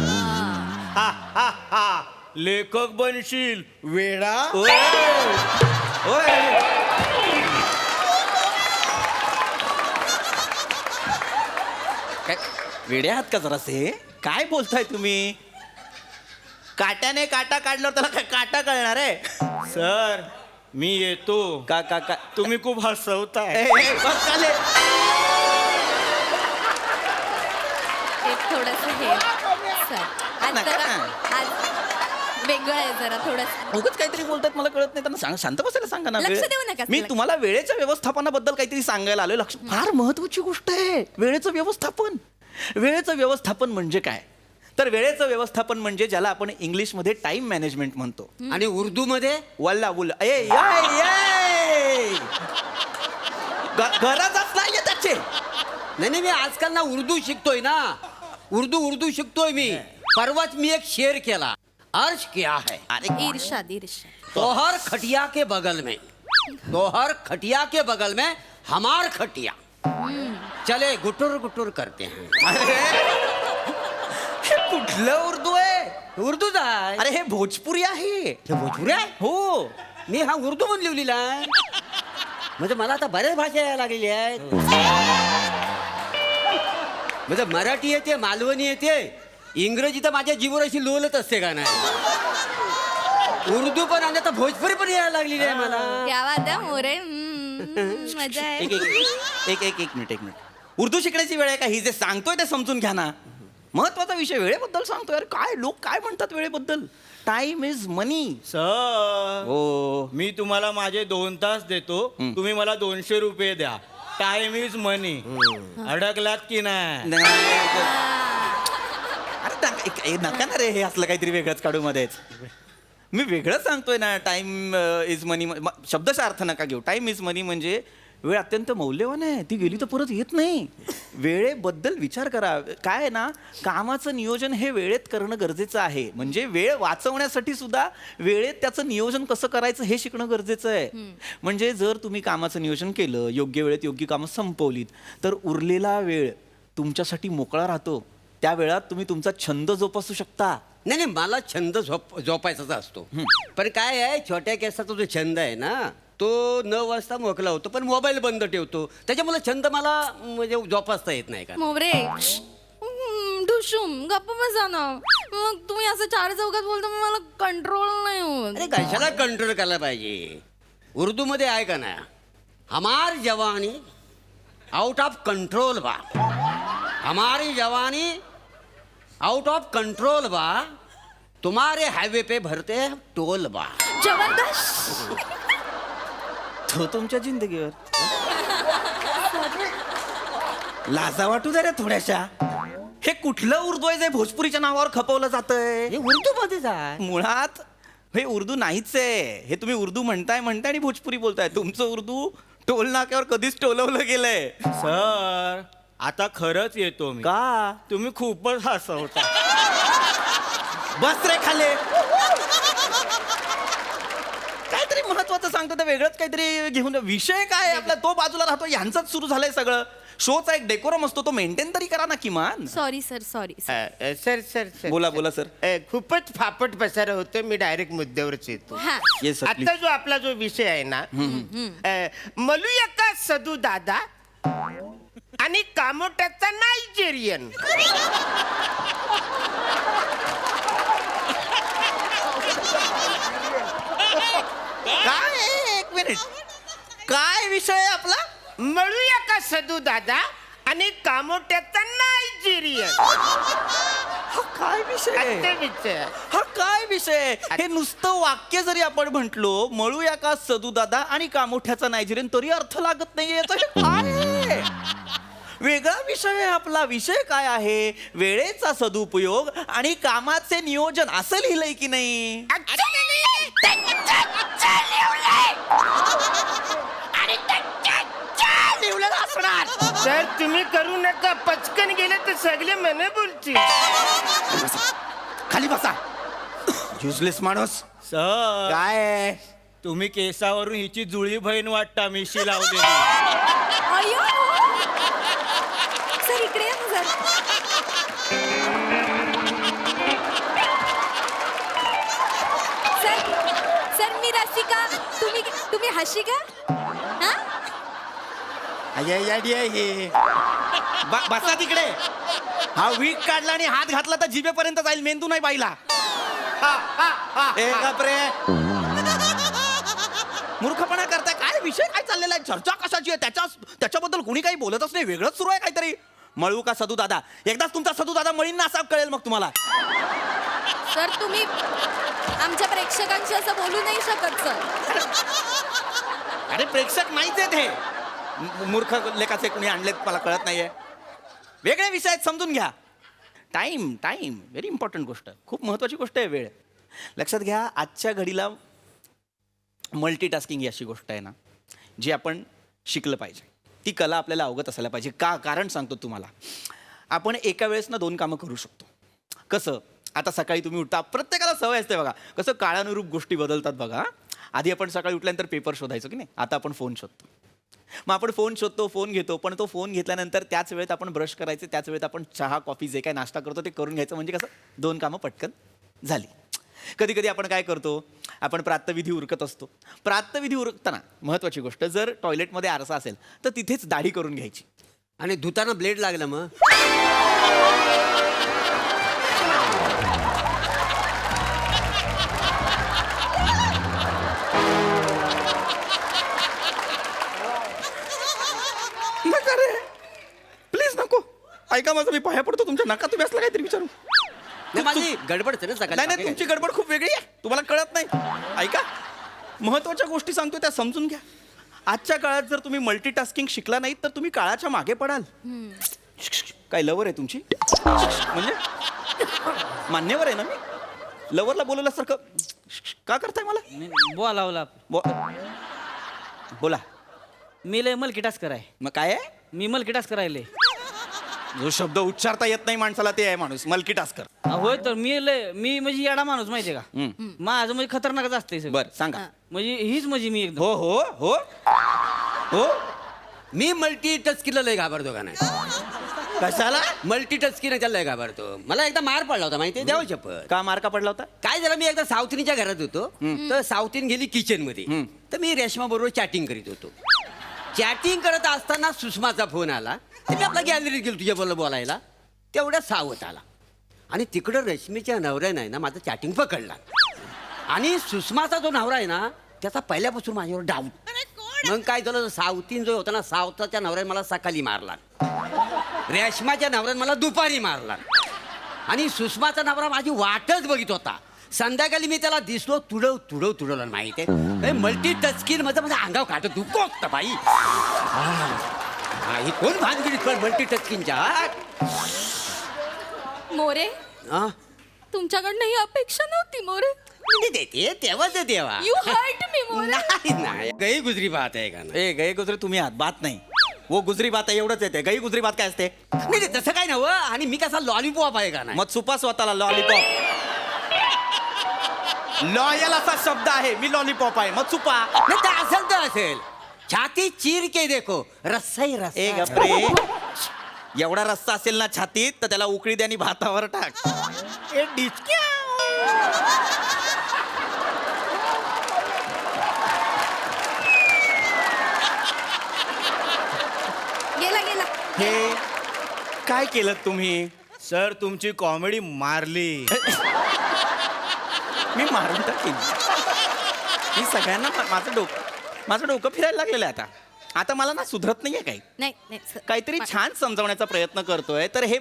हा हा हा, लेखक बनशील वेडा. काय वेडे आहात का जरासे? काय बोलताय तुम्ही? काट्याने काटा काढल्यावर त्याला काय काटा कळणार आहे? सर मी येतो. का तुम्ही खूप हसवताय. बस चालेल. एक थोडस हे सर. आज नका जरा ना. आज वेगळं आहे जरा थोडस. उगाच काहीतरी बोलतात, मला कळत नाही. त्यांना शांत बसायला सांगा ना. लक्ष देऊ नका. मी तुम्हाला वेळेच्या व्यवस्थापनाबद्दल काहीतरी सांगायला आलोय. लक्ष, फार महत्वाची गोष्ट आहे वेळेचं व्यवस्थापन. वेळेचं व्यवस्थापन म्हणजे काय? तर वेळेचं व्यवस्थापन म्हणजे ज्याला आपण इंग्लिशमध्ये टाइम मॅनेजमेंट म्हणतो आणि उर्दू मध्ये वल्ला बुल्ला. गरजच नाहीये त्याचे. नाही मी आजकाल ना उर्दू शिकतोय ना. उर्दू शिकतोय मी. परवाच मी एक शेर केला. अर्ज क्या है? अरे ईर्षाद. तोहर खटिया के बगल में, तोहर खटिया के बगल में हमार खटिया. चले गुटुर गुटुर करते हैं. अरे हे कुठलं उर्दू आहे? उर्दूच आहे. अरे हे भोजपुरी आहे. हे भोजपुरी आहे? हो. मी हा उर्दू म्हणून लिहिलेला आहे. म्हणजे मला आता बऱ्याच भाषा यायला लागलेल्या आहेत. म्हणजे मराठी येते, मालवणी येते, इंग्रजी तर माझ्या जीवर अशी लोलत असते का नाही. उर्दू पण आणि आता भोजपुरी पण यायला लागलेली आहे मला. क्या बात आहे मोरे. मजा आहे. एक मिनिट. उर्दू शिकण्याची वेळ आहे का ही? जे सांगतोय ते समजून घ्या ना. महत्वाचा विषय वेळेबद्दल सांगतोय. अरे काय लोक काय म्हणतात वेळेबद्दल? Time is money. सर हो. मी तुम्हाला माझे 2 तास देतो. तुम्ही मला 200 रुपये द्या. टाइम इज मनी अडकलात की नाही अरे नका ना रे हे असलं काहीतरी वेगळंच काढू मध्येच. मी वेगळं सांगतोय ना. टाइम इज मनी शब्दचा अर्थ नका घेऊ. टाइम इज मनी म्हणजे वेळ अत्यंत मौल्यवान आहे. ती गेली तर परत येत नाही. वेळेबद्दल विचार करा. काय आहे ना, कामाचं नियोजन हे वेळेत करणं गरजेचं आहे. म्हणजे वेळ वाचवण्यासाठी सुद्धा वेळेत त्याचं नियोजन कसं करायचं हे शिकणं गरजेचं आहे. म्हणजे जर तुम्ही कामाचं नियोजन केलं, योग्य वेळेत योग्य कामं संपवलीत, तर उरलेला वेळ तुमच्यासाठी मोकळा राहतो. त्या वेळात तुम्ही तुमचा छंद जोपासू शकता. नाही मला छंद झोपायचाच असतो. पण काय आहे, छोट्या केसाचा जो छंद आहे ना, तो 9 वाजता मोकला होतो, पण मोबाईल बंद ठेवतो. त्याच्यामुळे छंद मला म्हणजे जोपासता येत नाही का. मोरे ढुशुम गप्प बसा ना. मग तुम्ही असं चार चौकात बोलता, मग मला कंट्रोल नाही होत. अरे कशाला कंट्रोल करायला पाहिजे. उर्दू मध्ये आहे का ना, हमार जवानी आउट ऑफ कंट्रोल बा, हमारी जवानी आउट ऑफ कंट्रोल बा, तुम्हारे हाईवे पे भरते टोल बा. जबरदस्त. तो तुमच्या जिंदगीवर लाजा वाटू दे रे थोड्याशा. हे कुठलं उर्दू आहे जे भोजपुरीच्या नावावर खपवलं जातंय. हे उर्दू मध्येच आहे. मुळात हे उर्दू नाहीच आहे. हे तुम्ही उर्दू म्हणताय आणि भोजपुरी बोलताय. तुमचं उर्दू टोल नाक्यावर कधीच टोलवलं गेलंय. सर आता खरंच येतो मी. का तुम्ही खूपच हसवता. बस रे खाले. काहीतरी महत्वाचं सांगतो तर वेगळंच काहीतरी घेऊन. विषय काय आहे आपला तो बाजूला राहतो. यांचंच सुरू झालंय सगळं. शोचा एक डेकोरम असतो, तो मेंटेन तरी करा ना किमान. Sorry sir sorry. Sir sir sir बोला सर. खूपच फापट पसारा होतं. मी डायरेक्ट मुद्द्यावरच येतो. येस सर, आता जो आपला जो विषय आहे ना, मलुया का सदू दादा आणि कामोट्याचा नायजेरियन. काय एक मिनिट, काय विषय आहे आपला? मलुया का सदू दादा आणि कामोट्याचा नायजेरियन. हा काय विषय आहे? ते विषय हा काय विषय? हे नुसतं वाक्य जरी आपण म्हटलो, मळूया का सदू दादा आणि कामोठ्याचा नायजेरियन, तरी अर्थ लागत नाहीये. याचं हे काय आहे? वेगळा विषय आहे आपला. विषय काय आहे? वेळेचा सदुपयोग आणि कामाचे नियोजन, असं लिहिलंय की नाही? लिहिलेलं असणार. सर तुम्ही करू नका. पचकन गेले तर सगळे मने बोलतील. खाली बसा. युजलेस माणूस. सर काय तुम्ही केसावरून हिची जुळी बहीण वाटता, मिशी लावलेली. अय्यो सर इकडे या ना जरा. सर मी रसिका. तुम्ही हशिका. हा बसा तिकडे. हा वीक काढला आणि हात घातला तर जिभेपर्यंत जाईल, मेंदू नाही पाहिला. मूर्खपणा करताय. काय विषय काय चाललेला आहे? चर्चा कशाची आहे? त्याच्याबद्दल कोणी काही बोलतच नाही. वेगळंच सुरू आहे काहीतरी. मळू का सदू दादा? एकदाच तुमचा सदू दादा मळींना असा कळेल मग तुम्हाला. सर तुम्ही आमच्या प्रेक्षकांशी असं बोलू नाही शकत सर. अरे प्रेक्षक नाहीच आहेत हे. मूर्ख लेखाचे कुणी आणलेत मला कळत नाहीये. वेगळे विषय आहेत, समजून घ्या. टाइम व्हेरी इम्पॉर्टंट गोष्ट, खूप महत्वाची गोष्ट आहे वेळ. लक्षात घ्या, आजच्या घडीला मल्टीटास्किंग ही अशी गोष्ट आहे ना, जी आपण शिकलं पाहिजे. ती कला आपल्याला अवगत असायला पाहिजे. कारण सांगतो तुम्हाला. आपण एका वेळेस ना 2 कामं करू शकतो. कसं? आता सकाळी तुम्ही उठता, प्रत्येकाला सवय असते बघा, कसं काळानुरूप गोष्टी बदलतात बघा. आधी आपण सकाळी उठल्यानंतर पेपर शोधायचो की नाही, आता आपण फोन शोधतो. मग आपण फोन शोधतो, फोन घेतो, पण तो फोन घेतल्यानंतर त्याच वेळेत आपण ब्रश करायचे, त्याच वेळेत आपण चहा कॉफी जे काही नाश्ता करतो ते करून घ्यायचं. म्हणजे कसं 2 कामं पटकन झाली. कधी कधी आपण काय करतो, आपण प्रातःविधी उरकत असतो. प्रातःविधी उरकताना महत्वाची गोष्ट, जर टॉयलेटमध्ये आरसा असेल तर तिथेच दाढी करून घ्यायची. आणि धुताना ब्लेड लागला मग नका रे, प्लीज नको. ऐका माझं, मी पाया पडतो तुमच्या. नका तुम्ही असलं काहीतरी विचारू. नाही, माझी गडबड आहे ना सकाळी. नाही, तुमची गडबड खूप वेगळी आहे, तुम्हाला कळत नाही. ऐका, महत्वाच्या गोष्टी सांगतो त्या समजून घ्या. आजच्या काळात जर तुम्ही मल्टीटास्किंग शिकला नाही तर तुम्ही काळाच्या मागे पडाल. काय लवर आहे तुमची? म्हणजे मान्यवर आहे ना मी? लवरला बोलवल्यासारखं का करताय मला? बोलावला बोला. मी लय मल्टीटास्कर आहे. मग काय आहे? मी मल्टीटास्कर राहिले. जो शब्द उच्चारता येत नाही माणसाला ते आहे माणूस मल्टीटास्कर. होय तर मी म्हणजे येडा माणूस माहितीये का? माझं म्हणजे खतरनाकच असते सगळं. बर सांगा. म्हणजे हीच म्हणजे मी एकदम. हो हो हो हो. मी मल्टी टचकीला लय घाबरतो का नाही? कशाला? मल्टी टचकीला त्याला लय घाबरतो. मला एकदा मार पडला होता माहितीये, देवा शपथ. का मार का पडला होता? काय झालं, मी एकदा सावतीनीच्या घरात होतो, तर सावतीन गेली किचन मध्ये, तर मी रेशमा बरोबर चॅटिंग करीत होतो. चॅटिंग करत असताना सुषमाचा फोन आला. तर मी आपल्या गॅलरीत गेलो तुझ्याबरोबर बोलायला. तेवढ्या सावत आला आणि तिकडं रश्मीच्या नवऱ्यानं आहे ना माझं चॅटिंग पकडला. आणि सुषमाचा जो नवरा आहे ना त्याचा पहिल्यापासून माझ्यावर डाऊट. मग काय झालं, सावतीन जो होता ना, सावताच्या नवऱ्याने मला सकाळी मारला, रेशमाच्या नवऱ्याने मला दुपारी मारला, आणि सुषमाचा नवरा माझी वाटच बघित होता. संध्याकाळी मी त्याला दिसलो, तुडवलं माहित आहे. मल्टी टचकिन माझं अंगाव काढत दुःख होतं बाई. ही कोण भानगिरी मल्टी टचकिनच्या? मोरे, तुमच्याकडनं ही अपेक्षा नव्हती मोरे. देते तेव्हाच तेव्हा. You hurt me more. नाही गई गुजरी बात आहे का? ए गई गुजरी तुम्ही आहात, बात नाही. वो गुजरी बात आहे एवढंच येते. गई गुजरी बात काय असते? नाही तसं काय नव्हं. आणि मी कसा लॉलीपॉप आहे का नाही? मग सुपा स्वतःला लॉलीपॉप. लॉयल असा शब्द आहे. मी लॉलीपॉप आहे मग चुपा. नाही तर असेल तर असेल. छाती चीर के देखो रस्सा ही रस्सा. ए गप्रे. एवढा रस्सा असेल ना छातीत तर त्याला उकळी द्या आणि भातावर टाक. ए डिचक्या. गेला हे काय केलं तुम्ही? सर तुमची कॉमेडी मारली. मी मारून टाकेन. मी सगळ्यांना माझं डोकं फिरायला लागलेलं आहे आता मला ना सुधरत नाहीये काही. नाही काहीतरी छान समजावण्याचा प्रयत्न करतोय तर हे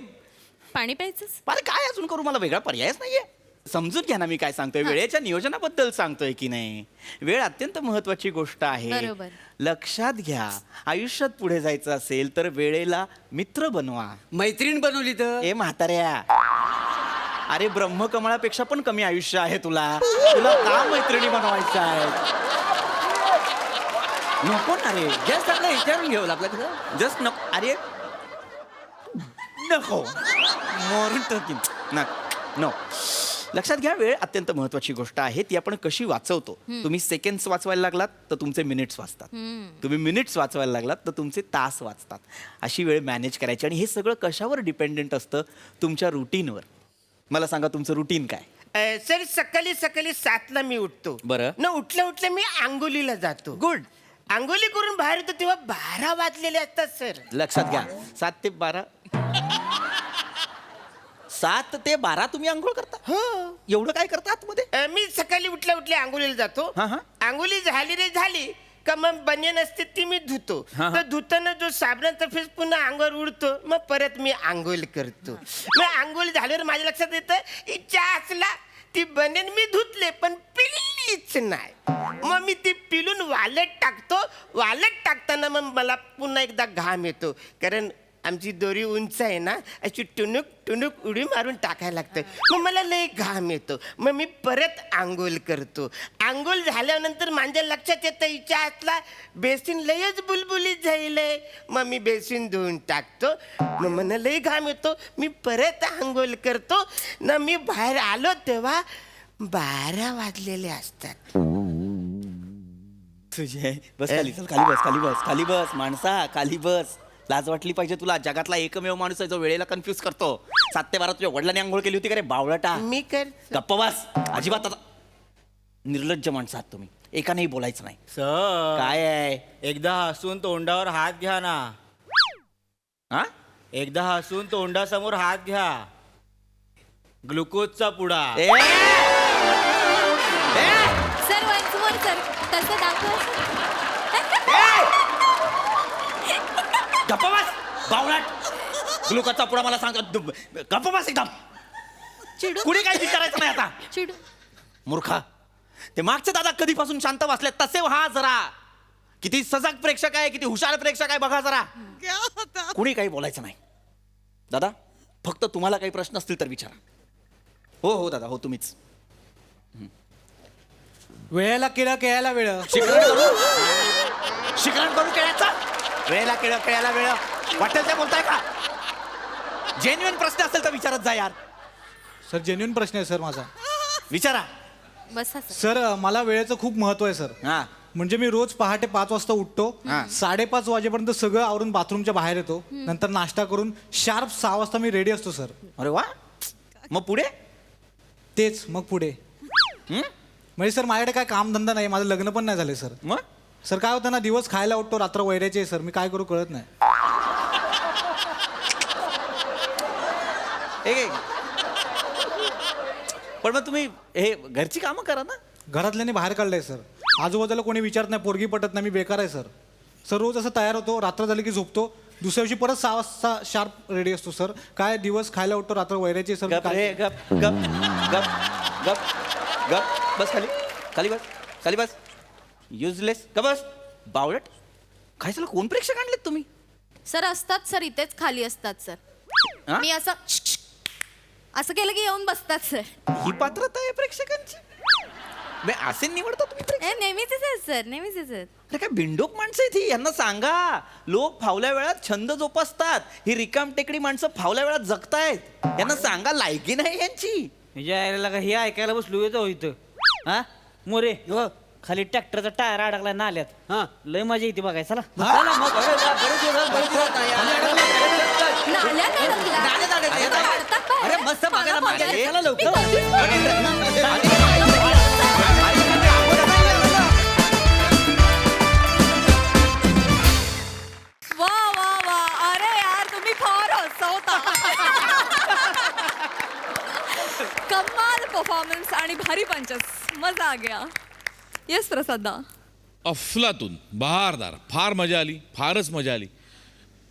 पाणी प्यायचं. अरे काय अजून करू, मला वेगळा पर्यायच नाहीये. समजून घ्या ना मी काय सांगतोय. वेळेच्या नियोजनाबद्दल सांगतोय की नाही. वेळ अत्यंत महत्वाची गोष्ट आहे. बरोबर. लक्षात घ्या, आयुष्यात पुढे जायचं असेल तर वेळेला मित्र बनवा. मैत्रीण बनवली तर? ए म्हाताऱ्या, अरे ब्रह्मकमळापेक्षा पण कमी आयुष्य आहे तुला का मैत्रिणी बनवायच्या आहेत? नको ना रे. जस्ट आपलं विचारून घेऊ लागलं. जस्ट नको. अरे नको मोरून टाकीन. नो. लक्षात घ्या, वेळ अत्यंत महत्वाची गोष्ट आहे. ती आपण कशी वाचवतो. तुम्ही सेकंड्स वाचवायला लागलात तर तुमचे मिनिट्स वाचतात. तुम्ही मिनिट्स वाचवायला लागलात तर तुमचे तास वाचतात. अशी वेळ मॅनेज करायची. आणि हे सगळं कशावर डिपेंडेंट असतं? तुमच्या रुटीनवर. मला सांगा तुमचं रुटीन काय? सर सकाळी 7ला मी उठतो. बरं. न उठल्या मी आंघोलीला जातो. गुड. आंघोली करून बाहेर येतो तेव्हा 12 वाजलेले असतात सर. लक्षात घ्या, 7 ते 12. 7 ते 12 तुम्ही आंघोळ करता? हो. एवढं काय करता आतमध्ये? मी सकाळी उठल्या आंघोलीला जातो. आंघोली झाली का मग बनियन असते ती मी धुतो. तर धुताना जो साबणाचा फेस पुन्हा अंगावर उडतो, मग परत मी आंघोळ करतो. मग आंघोळ झाल्यावर माझ्या लक्षात येतं इच्छा असला ती बनियन मी धुतले पण पिलीच नाही. मग मी ती पिलून वालत टाकतो. वालत टाकताना मग मला पुन्हा एकदा घाम येतो, कारण आमची दोरी उंच आहे ना, अशी टुणूक टुणूक उडी मारून टाकायला लागतं. मग मला लय घाम येतो. मग मी परत आंघोळ करतो. आंघोळ झाल्यानंतर माझ्या लक्षात येतं इच्छा असला बेसिन लयच बुलबुलीत झालंय, मग मी बेसिन धुवून टाकतो. मग मला लय घाम येतो, मी परत आंघोळ करतो. ना मी बाहेर आलो तेव्हा 12 वाजलेले असतात. तुझे बस खाली, चल खाली बस माणसा, खाली बस. लाज वाटली पाहिजे तुला. जगातला एकमेव माणूस आहे जो वेळेला कन्फ्युज करतो. 7 ते 12 तुझ्या वडिलांनी आंघोळ केली होती का रे बावळटा? मी कर. गप्प बस अजिबात. आता निर्लज्ज माणसं आहात तुम्ही. एकानेही बोलायचं नाही. सर काय आहे? एकदा हसून तोंडावर हात घ्या ना. हा? एकदा हसून तोंडासमोर हात घ्या. ग्लुकोजचा पुडा. सर वर सर तसं दाखव. गप्प बस बावळट. ग्लुकोजचा पुडा मला सांगतो. गप्प बस एकदम. कुणी काही विचारायचं नाही आता. चिडू मूर्खा. ते मागचे दादा कधीपासून शांत बसले तसे व्हा जरा. किती सजग प्रेक्षक आहे, किती हुशार प्रेक्षक आहे बघा जरा. कुणी काही बोलायचं नाही. दादा फक्त तुम्हाला काही प्रश्न असतील तर विचारा. हो हो दादा, हो तुम्हीच. वेळेला केळं केळायला वेळ. शिकरण करू केळ्याचा. वेळेला केळं केळ्याला वेळ वाटेल ते बोलताय का? जेन्युइन प्रश्न असेल तर विचारत जा यार. सर जेन्युइन प्रश्न आहे सर माझा. विचारा. बसा सर मला वेळेचं खूप महत्व आहे सर. हा म्हणजे मी रोज पहाटे 5 वाजता उठतो, 5:30 वाजेपर्यंत सगळं आवरून बाथरूमच्या बाहेर येतो, नंतर नाश्ता करून शार्प 6 वाजता मी रेडी असतो सर. अरे वा. मग पुढे? तेच मग पुढे म्हणजे सर माझ्याकडे काय कामधंदा नाही, माझं लग्न पण नाही झाले सर. मग सर काय होतं ना, दिवस खायला उठतो, रात्र वैरायचे सर, मी काय करू कळत नाही. पण मग तुम्ही हे घरची कामं करा ना. घरातल्याने बाहेर काढलंय सर. आजूबाजूला कोणी विचारत नाही, पोरगी पटत नाही, मी बेकार आहे सर. सर रोज असं तयार होतो, रात्र झाली की झोपतो, दुसऱ्या दिवशी परत 6 वाजता शार्प रेडी असतो सर. काय दिवस खायला उठतो, रात्र वैरायचे सर. गप रे, गप गप गप गप गप. बस खाली खाली बस खाली बस. युजलेस. का बस बावळट. काय झालं, कोण प्रेक्षक आणलेत तुम्ही? सर असतात सर, इथेच खाली असतात सर. हा? मी असं केलं की येऊन बसतात सर. ही पात्रता आहे प्रेक्षकांची. बे, असे निवडता तुम्ही प्रेक्षक? नेहमीच आहे सर, नेहमीच आहे सर. अरे काय बिंडोक माणसं आहेत ही. यांना सांगा, लोक फावल्या वेळात छंद जोपासतात. ही रिकाम टेकडी माणसं फावल्या वेळात जगतायत. यांना सांगा, लायकी नाही यांची. यायला का हे ऐकायला बसलो येतो इथं. हा मोरे खाली ट्रॅक्टरचा टायर अडकलाय नाल्यात. हा लय मजा येते बघाय. चला नाल्यात अडकलाय. अरे मस्त बघायला मजा येते. चला लवकर. वा वा वा, अरे यार तुम्ही फार हसवता. कमाल परफॉर्मन्स आणि भारी पंचस, मजा आ गया. येस प्रसादा. अफलातून, बहारदार, फार मजा आली, फारच मजा आली.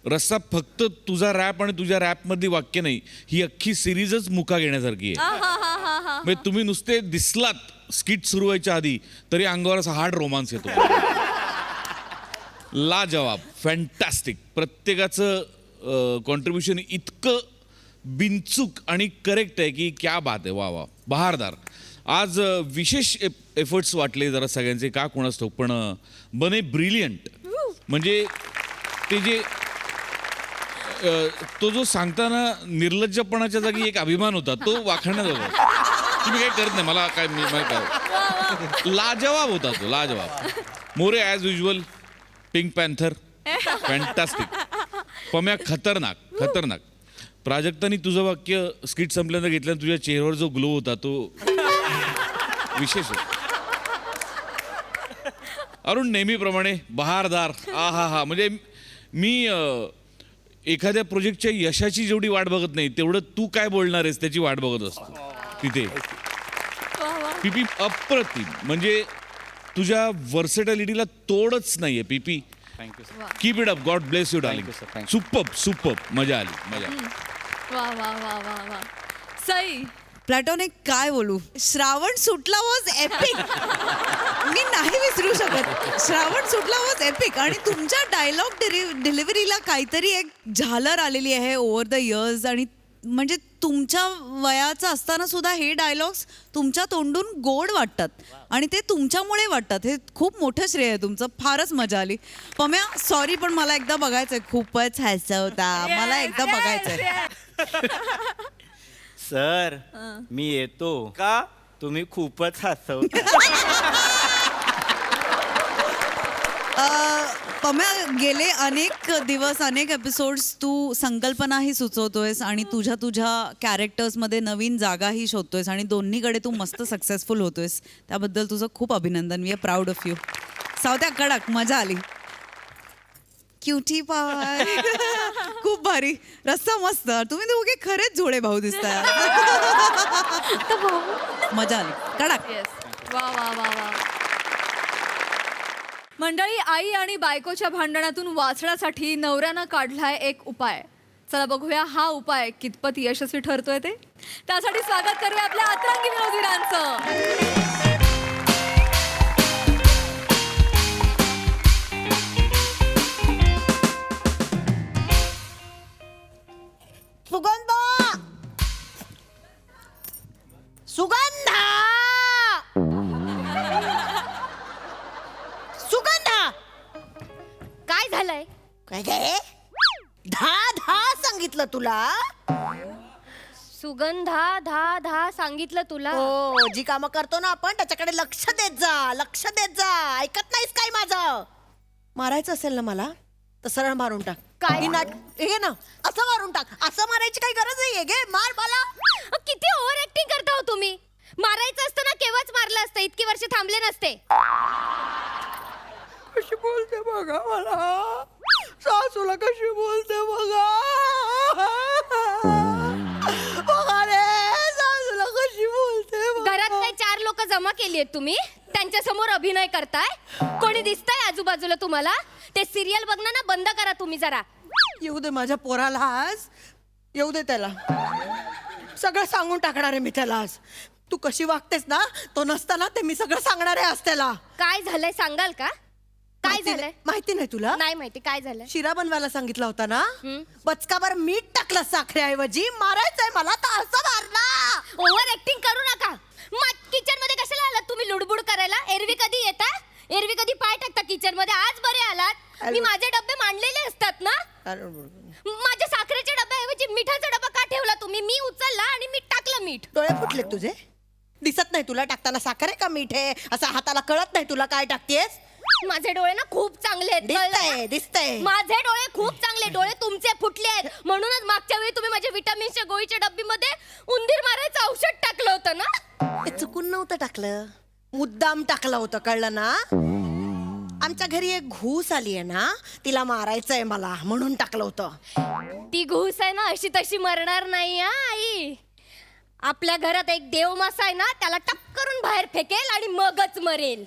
रस्सा फक्त तुझा रॅप आणि तुझ्या रॅपमधली वाक्य नाही, ही अख्खी सिरीजच मुका घेण्यासारखी आहे. म्हणजे तुम्ही नुसते दिसलात स्किट सुरू व्हायच्या आधी तरी अंगावर असा हार्ड रोमांस येतो. लाजवाब, फॅन्टॅस्टिक. प्रत्येकाचं कॉन्ट्रीब्युशन इतकं बिनचूक आणि करेक्ट आहे की क्या बात आहे. वा वा, बहारदार. आज विशेष एफर्ट्स वाटले जरा सगळ्यांचे, का कोणाच ठाऊक, पण बने ब्रिलियंट. म्हणजे ते जे तो जो सांगताना निर्लज्जपणाच्या जागी एक अभिमान होता, तो वाखाणण्याजोगा. तुम्ही काही करत नाही, मला काय लाजवाब होता तो, लाजवाब. More as usual, pink panther, fantastic. Pamya खतरनाक, खतरनाक. प्राजक्तानी तुझं वाक्य स्किट संपल्यानंतर घेतल्यानंतर तुझ्या चेहऱ्यावर जो ग्लो होता तो विशेष होता. अरुण नेहमीप्रमाणे बहारदार. हा हा, म्हणजे मी एखाद्या प्रोजेक्टच्या यशाची जेवढी वाट बघत नाही, तेवढं तू काय बोलणार आहेस त्याची वाट बघत असतो तिथे. पीपी अप्रतिम. म्हणजे तुझ्या वर्सेटॅलिटीला तोडच नाहीये पीपी. Thank you. Keep it up. God bless you darling. Superb superb. मजा आली, मजा आली. वा वा वा वा वा. सई. प्लॅटॉनिक काय बोलू. श्रावण सुटला वॉज एपिक. मी नाही विसरू शकत. श्रावण सुटला वॉज एपिक. आणि तुमच्या डायलॉग डिलिव्हरीला काहीतरी एक झालर आलेली आहे ओव्हर द इयर्स. आणि म्हणजे तुमच्या वयाचं असताना सुद्धा हे डायलॉग्स तुमच्या तोंडून गोड वाटतात आणि ते तुमच्यामुळे वाटतात. हे खूप मोठं श्रेय आहे तुमचं. फारच मजा आली. पम्या सॉरी, पण मला एकदा बघायचंय. खूपच हसवता. मला एकदा बघायचंय. सर मी येतो का? तुम्ही खूपच हसवता. पम्या गेले अनेक दिवस, अनेक एपिसोड्स तू संकल्पनाही सुचवतोयस आणि तुझ्या कॅरेक्टर्समध्ये नवीन जागाही शोधतोयस आणि दोन्हीकडे तू मस्त सक्सेसफुल होतोयस. त्याबद्दल तुझं खूप अभिनंदन. We are proud of you. सावत्या कडक, मजा आली. क्युटी पाय. खूप भारी. रस्सा मस्त. तुम्ही दोघे खरेच जोडे भाऊ दिसताय. मजा आली. कडक. वा वा वा वा. मंडळी, आई आणि बायकोच्या भांडणातून वाचण्यासाठी नवऱ्यानं काढलाय एक उपाय. चला बघूया हा उपाय कितपत यशस्वी ठरतोय ते. त्यासाठी स्वागत करूया आपल्या अतरंगी विनोदीरांचं. काय काय 10 सांगितलं तुला. सुगंधा 10 सांगितलं तुला. हो, जी कामं करतो ना आपण त्याच्याकडे लक्ष देत जा. ऐकत नाहीस काय माझं? मारायचं असेल ना मला तर सरळ मारून टाक. काय? हे ना असं मारून टाक. असं मारायची काही गरज नाहीये. घे मार मला. किती ओव्हर ऍक्टिंग करता हो तुम्ही. मारायचं असतं ना केव्हाच मारलं असतं. इतकी वर्ष थांबले नसते. कशी बोलते बघा मला. सासूला कशी बोलते बघा. बघा रे सासूला कशी बोलते बघा. घरात काही 4 लोक जमा केली आहेत तुम्ही. त्यांच्या समोर अभिनय करताय. कोणी दिसतंय आजूबाजूला तुम्हाला? ते सिरियल बघणं ना बंद करा तुम्ही जरा. येऊ दे माझ्या पोराला आज. येऊ दे त्याला. सगळं सांगून टाकणार आहे मी त्याला आज. तू कशी वागतेस ना तो नसताना ते मी सगळं सांगणार आहे आज त्याला. काय झालंय सांगाल का? काय झालंय? माहिती नाही तुला? नाही माहिती. काय झालंय? शिरा बनवायला सांगितला होता ना. बचकावर मीठ टाकलं साखरेऐवजी. मारायचंय मला तर असं मारला. ओव्हर ऍक्टिंग करू नका. किचन मध्ये कशाला आलात तुम्ही लुडबुड करायला? एरवी कधी येता? एरवी कधी पाय टाकता किचन मध्ये? आज बरे आलात. मी माझे डब्बे मांडलेले असतात ना. माझ्या साखरेच्या डब्याऐवजी मिठाचा डबा का ठेवला तुम्ही? मी उचलला आणि मीठ टाकलं. मीठ डोळे फुटले तुझे. दिसत नाही तुला टाकताना साखर आहे का मीठ आहे? असं हाताला कळत नाही तुला काय टाकतेस? माझे डोळे ना खूप चांगले आहेत. दिसतंय. माझे डोळे खूप चांगले. डोळे तुमचे फुटले आहेत. म्हणूनच मागच्या वेळी तुम्ही माझ्या विटामिनच्या गोळीच्या डब्बीमध्ये उंदीर मारायचं औषध टाकलं होतं ना. ते चुकून नव्हतं टाकलं. मुद्दाम टाकलं होतं. कळलं ना? आमच्या घरी एक घूस आली आहे ना तिला मारायचंय मला म्हणून टाकलं होतं. ती घूस आहे ना अशी तशी मरणार नाही हा आई. आपल्या घरात एक देव मासा आहे ना त्याला टपकरून बाहेर फेकेल आणि मगच मरेल.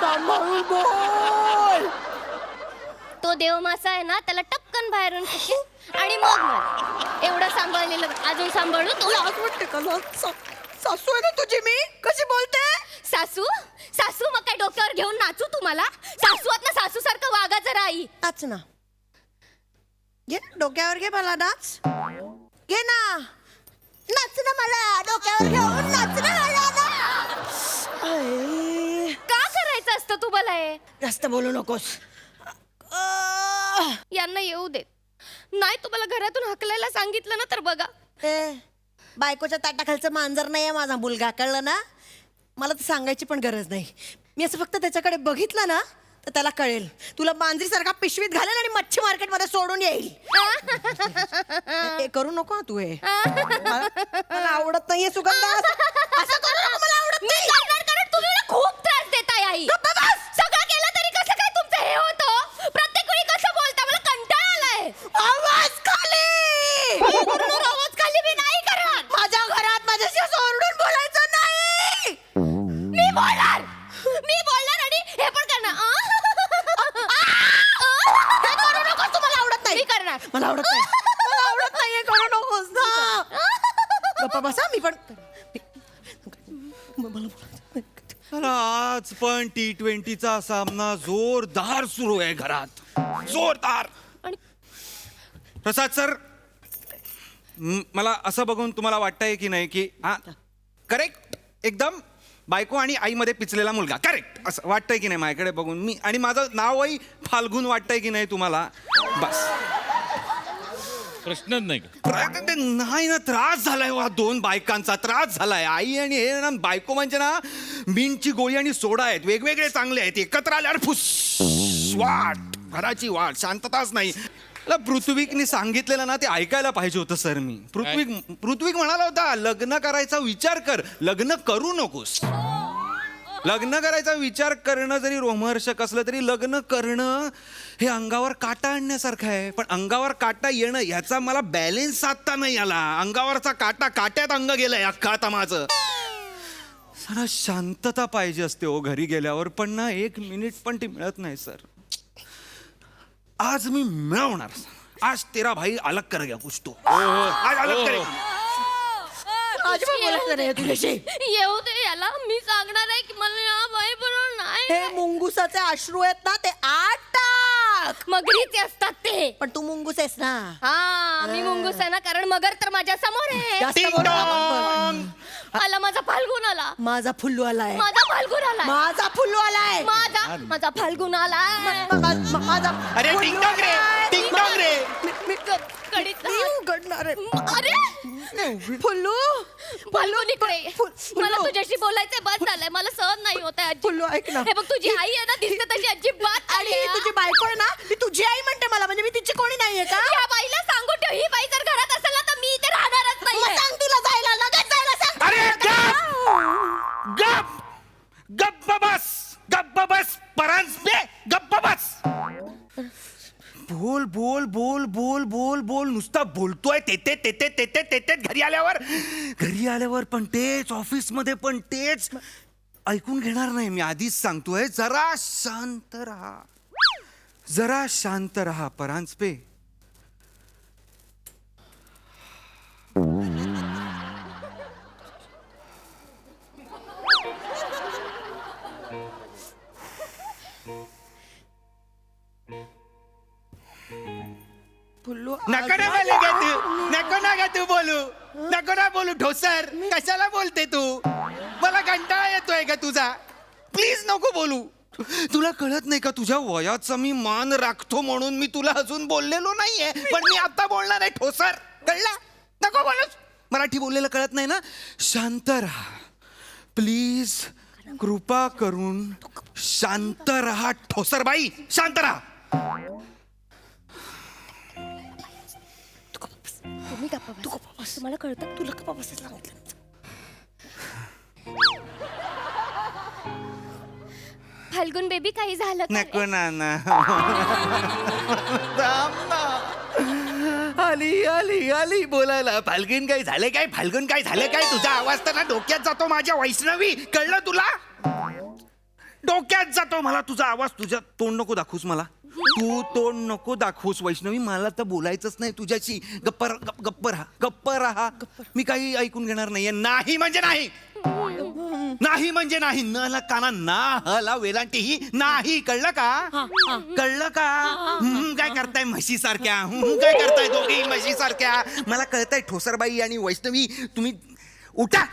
सांभाळून बोल. तो देव मासा आहे ना त्याला टपकन बाहेरून फेकेल आणि मग मरेल. एवढं सांभाळलेलं अजून सांभाळू तुला वाटते का? सासू आहे ना तुझी. मी कशी बोलते? सासू मग काय डोक्यावर घेऊन नाचू तुम्हाला? सासू आत ना सासू सारखं वागा जरा आई. नाच ना. घे डोक्यावर घे मला नाच. घे ना नाच ना मला डोक्यावर घेऊन नाच ना मला. का करायचं असतं तुम्हाला हे? जास्त बोलू नकोस. यांना येऊ देत नाही. तुम्हाला घरातून हकलायला सांगितलं ना तर बघा. बायकोच्या ताटाखालचं मांजर नाहीये माझा मुलगा. कळलं ना? मला तर सांगायची पण गरज नाही. मी असं फक्त त्याच्याकडे बघितलं ना तर त्याला कळेल. तुला मांजरीसारखा पिशवीत घालेल आणि मच्छी मार्केटमध्ये सोडून येईल. हे करू नको तू. हे मला आवडत नाहीये सुगंधा. असं करू नको. मला आवडत नाही. तुम्ही मला खूप त्रास देताय आई. सगळं केलं तरी कसं काय तुमचं हे होतं? प्रत्येक वेळी कसं बोलता? मला कंटाळा आलाय. आवाज खाली. आवाज खाली मी नाही करत. माझ्या घरात माझ्याशी असं ओरडून बोलायचं नाही. मी बोलणार आणि हे पण करणार. हे करू नकोस. तू मला आवडत नाही. मी करणार. मला आवडत नाही. मला आवडत नाहीये. करू नकोस ना. गप्पा बसा. मी पण आज पण T20चा सामना जोरदार सुरू आहे घरात. जोरदार. प्रसाद सर मला असं बघून तुम्हाला वाटतंय की नाही की हा करेक्ट एकदम बायको आणि आईमध्ये पिचलेला मुलगा करेक्ट असं वाटतंय की नाही माझ्याकडे बघून? मी आणि माझं नावही फाल्गुन वाटतंय की नाही तुम्हाला? बस प्रश्नच नाही का? नाही ना. त्रास झालाय हो. 2 बायकांचा त्रास झालाय. आई आणि हे ना बायको म्हणजे ना मिंटची गोळी आणि सोडा आहेत. वेगवेगळे चांगले आहेत. एकत्र आल्यावर फुस वाट घराची वाट. शांतताच नाही. पृथ्वीकने सांगितलेलं ना ते ऐकायला पाहिजे होतं सर. मी पृथ्वीक म्हणाला होता लग्न करायचा विचार कर. लग्न करू नकोस. लग्न करायचा विचार करणं जरी रोमहर्षक असलं तरी लग्न करणं हे अंगावर काटा आणण्यासारखं आहे. पण अंगावर काटा येणं ह्याचा मला बॅलेन्स साधता नाही आला. अंगावरचा काटा काट्यात अंग गेलंय अख्खा आता माझं. जरा शांतता पाहिजे असते हो घरी गेल्यावर. पण ना 1 मिनिट पण ती मिळत नाही सर. आज मी मिळवणार. आज तेरा भाई अलग कर गया कुछ तो. आज अलग करेगा. अजिबात बोलायचं नाही तुझ्याशी. येऊ दे याला. मी सांगणार आहे की मला या बाई बरोबर नाही. हे मुंगुसाचे अश्रू आहेत ना ते आटा. टाक. मगरीचे असतात ते. पण तू मुंगूस आहेस ना. हा मी मुंगूस आहे ना, कारण मगर तर माझ्या समोर आहे. जास्त बोलू नको. आला माझा फाल्गुन आला. माझा फुल्लू आलाय. माझा फाल्गुन आला. माझा फुल्लू आलाय. माझा फाल्गुन आला. माझा अरे टिंग टॉंग रे, टिंग टॉंग रे. मी उघडणार आहे. अरे फुल्लू फाल्गुन इकडे. मला तुझ्याशी बोलायचंय, बस झालंय. मला सहन नाही होत आहे. फुल्लू ऐक ना. हे बघ तुझी आई आहे ना, दिसते तशी अजिबात आणि नाहीये. तुझी बायको आहे ना, ती तुझी आई म्हणते मला, म्हणजे मी तिची कोणी नाहीये का? या बाईला सांगून ठेव, ही बाई जर घरात असेल ना तर मी इथे राहणारच मग नाही. सांग तिला जायला, लगेच जायला सांग. अरे गप गप्प बस, गप्प बस परांजपे, गप्प बस. बोल बोल बोल बोल बोल बोल नुसता बोलतोय ते घरी आल्यावर पण तेच, ऑफिस मध्ये पण तेच. ऐकून घेणार नाही मी, आधीच सांगतोय. जरा शांत रहा परांजपे. फुल्लू नको ना तू बोलू ठोसर. कशाला बोलते तू? मला कंटाळा येतोय का तुझा? प्लीज नको बोलू. तुला कळत नाही का, तुझ्या वयाचा मी मान राखतो म्हणून मी तुला अजून बोललेलो नाहीये, पण मी आता बोलणार आहे. ठोसर, कळला? नको बोलूस. मराठी बोललेलं कळत नाही ना. शांत राहा प्लीज, कृपा करून शांत राहा. ठोसर बाई, शांत राहा. तुम्ही गप्पा बस. तुम्हाला कळतं? तुला गप्पा बसायला सांगितलं. फाल्गुन बेबी काही झालं का नको रे? ना आली बोलायला. फाल्गुन काय झाले काय? तुझा आवाज तर ना डोक्यात जातो माझ्या. वैष्णवी, कळलं तुला? डोक्यात जातो मला तुझा आवाज. तुझ्या तोंड नको दाखवूस मला. तू तोंड नको दाखवूस वैष्णवी. मला तर बोलायचंच नाही तुझ्याशी. गप्प राहा. मी काही ऐकून घेणार नाहीये. नाही म्हणजे नाही. नाही म्हणजे नाही. न ला काना ना, ह ला वेलांटी ही नाही. कळलं का? काय करताय म्हशी सारख्या? काय करताय दोघी म्हशी सारख्या? मला कळतंय ठोसरबाई आणि वैष्णवी, तुम्ही उठा.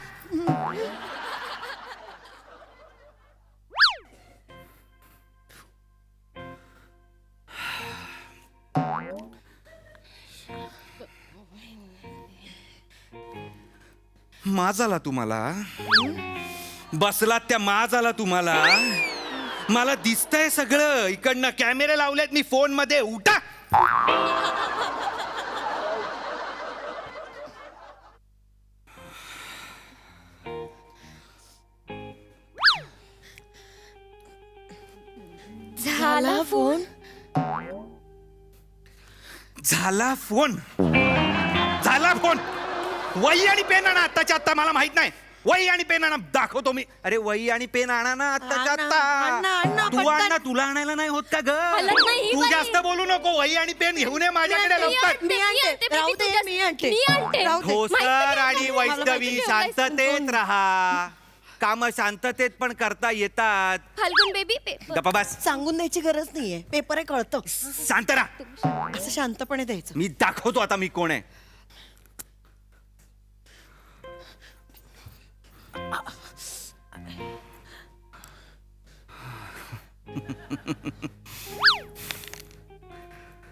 माजाला तुम्हाला बसलात त्या माजाला तुम्हाला. मला दिसतंय सगळं. इकडनं कॅमेरे लावलेत मी फोन मध्ये. उठा. झाला फोन. झाला फोन. वही आणि पेन आणा आत्ताच्या आत्ता. मला माहित नाही. वही आणि पेन आणा, दाखवतो मी. अरे वही आणि पेन आणा ना आत्ताच्या आत्ता. तू आण ना, तुला आणायला नाही होत का ग? तू जास्त बोलू नको. वही आणि पेन घेऊन ये माझ्याकडे लवकर. मी आणते. राहू दे, मी आणते. ठोसर आणि वैष्णवी, शांततेत राहा. काम शांततेत पण करता येतात. फाल्गुन बेबी गप्पा बस. सांगून द्यायची गरज नाहीये. पेपर आहे, कळतं. शांत राहा. असं शांतपणे द्यायचं. मी दाखवतो आता मी कोण आहे.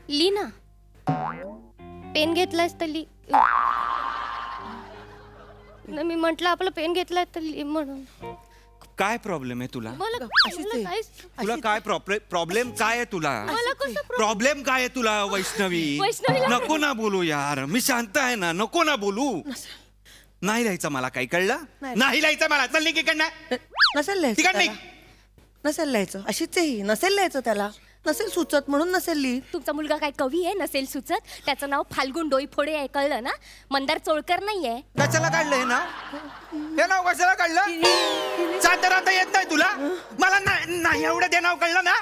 लीना, पेन घेतलायस तर ली. मी म्हंटल आपलं पेन घेतलाय तर ली म्हणून. काय प्रॉब्लेम आहे तुला? मला तुला काय प्रॉब्लेम काय आहे तुला? मला कसं प्रॉब्लेम काय आहे तुला वैष्णवी? नको ना बोलू यार. मी शांत आहे ना. नको ना बोलू. नाही लिहायचं मला. काही कळलं? नाही लिहायचं मला. चल निघ इकडनं. नसेल लिहायचं. अशीच आहे ही. नसेल लिहायचं त्याला. नसेल सुचत म्हणून नसेल लिहित. तुमचा मुलगा काय कवी आहे? नसेल सुचत. त्याचं नाव फाल्गुन डोईफोडे आहे, कळलं ना? मंदार चोळकर नाहीये. कशाला काढलं हे नाव? हे नाव कशाला काढलं? शांत राहता येत नाही तुला? मला नाही एवढं ते नाव कळलं ना?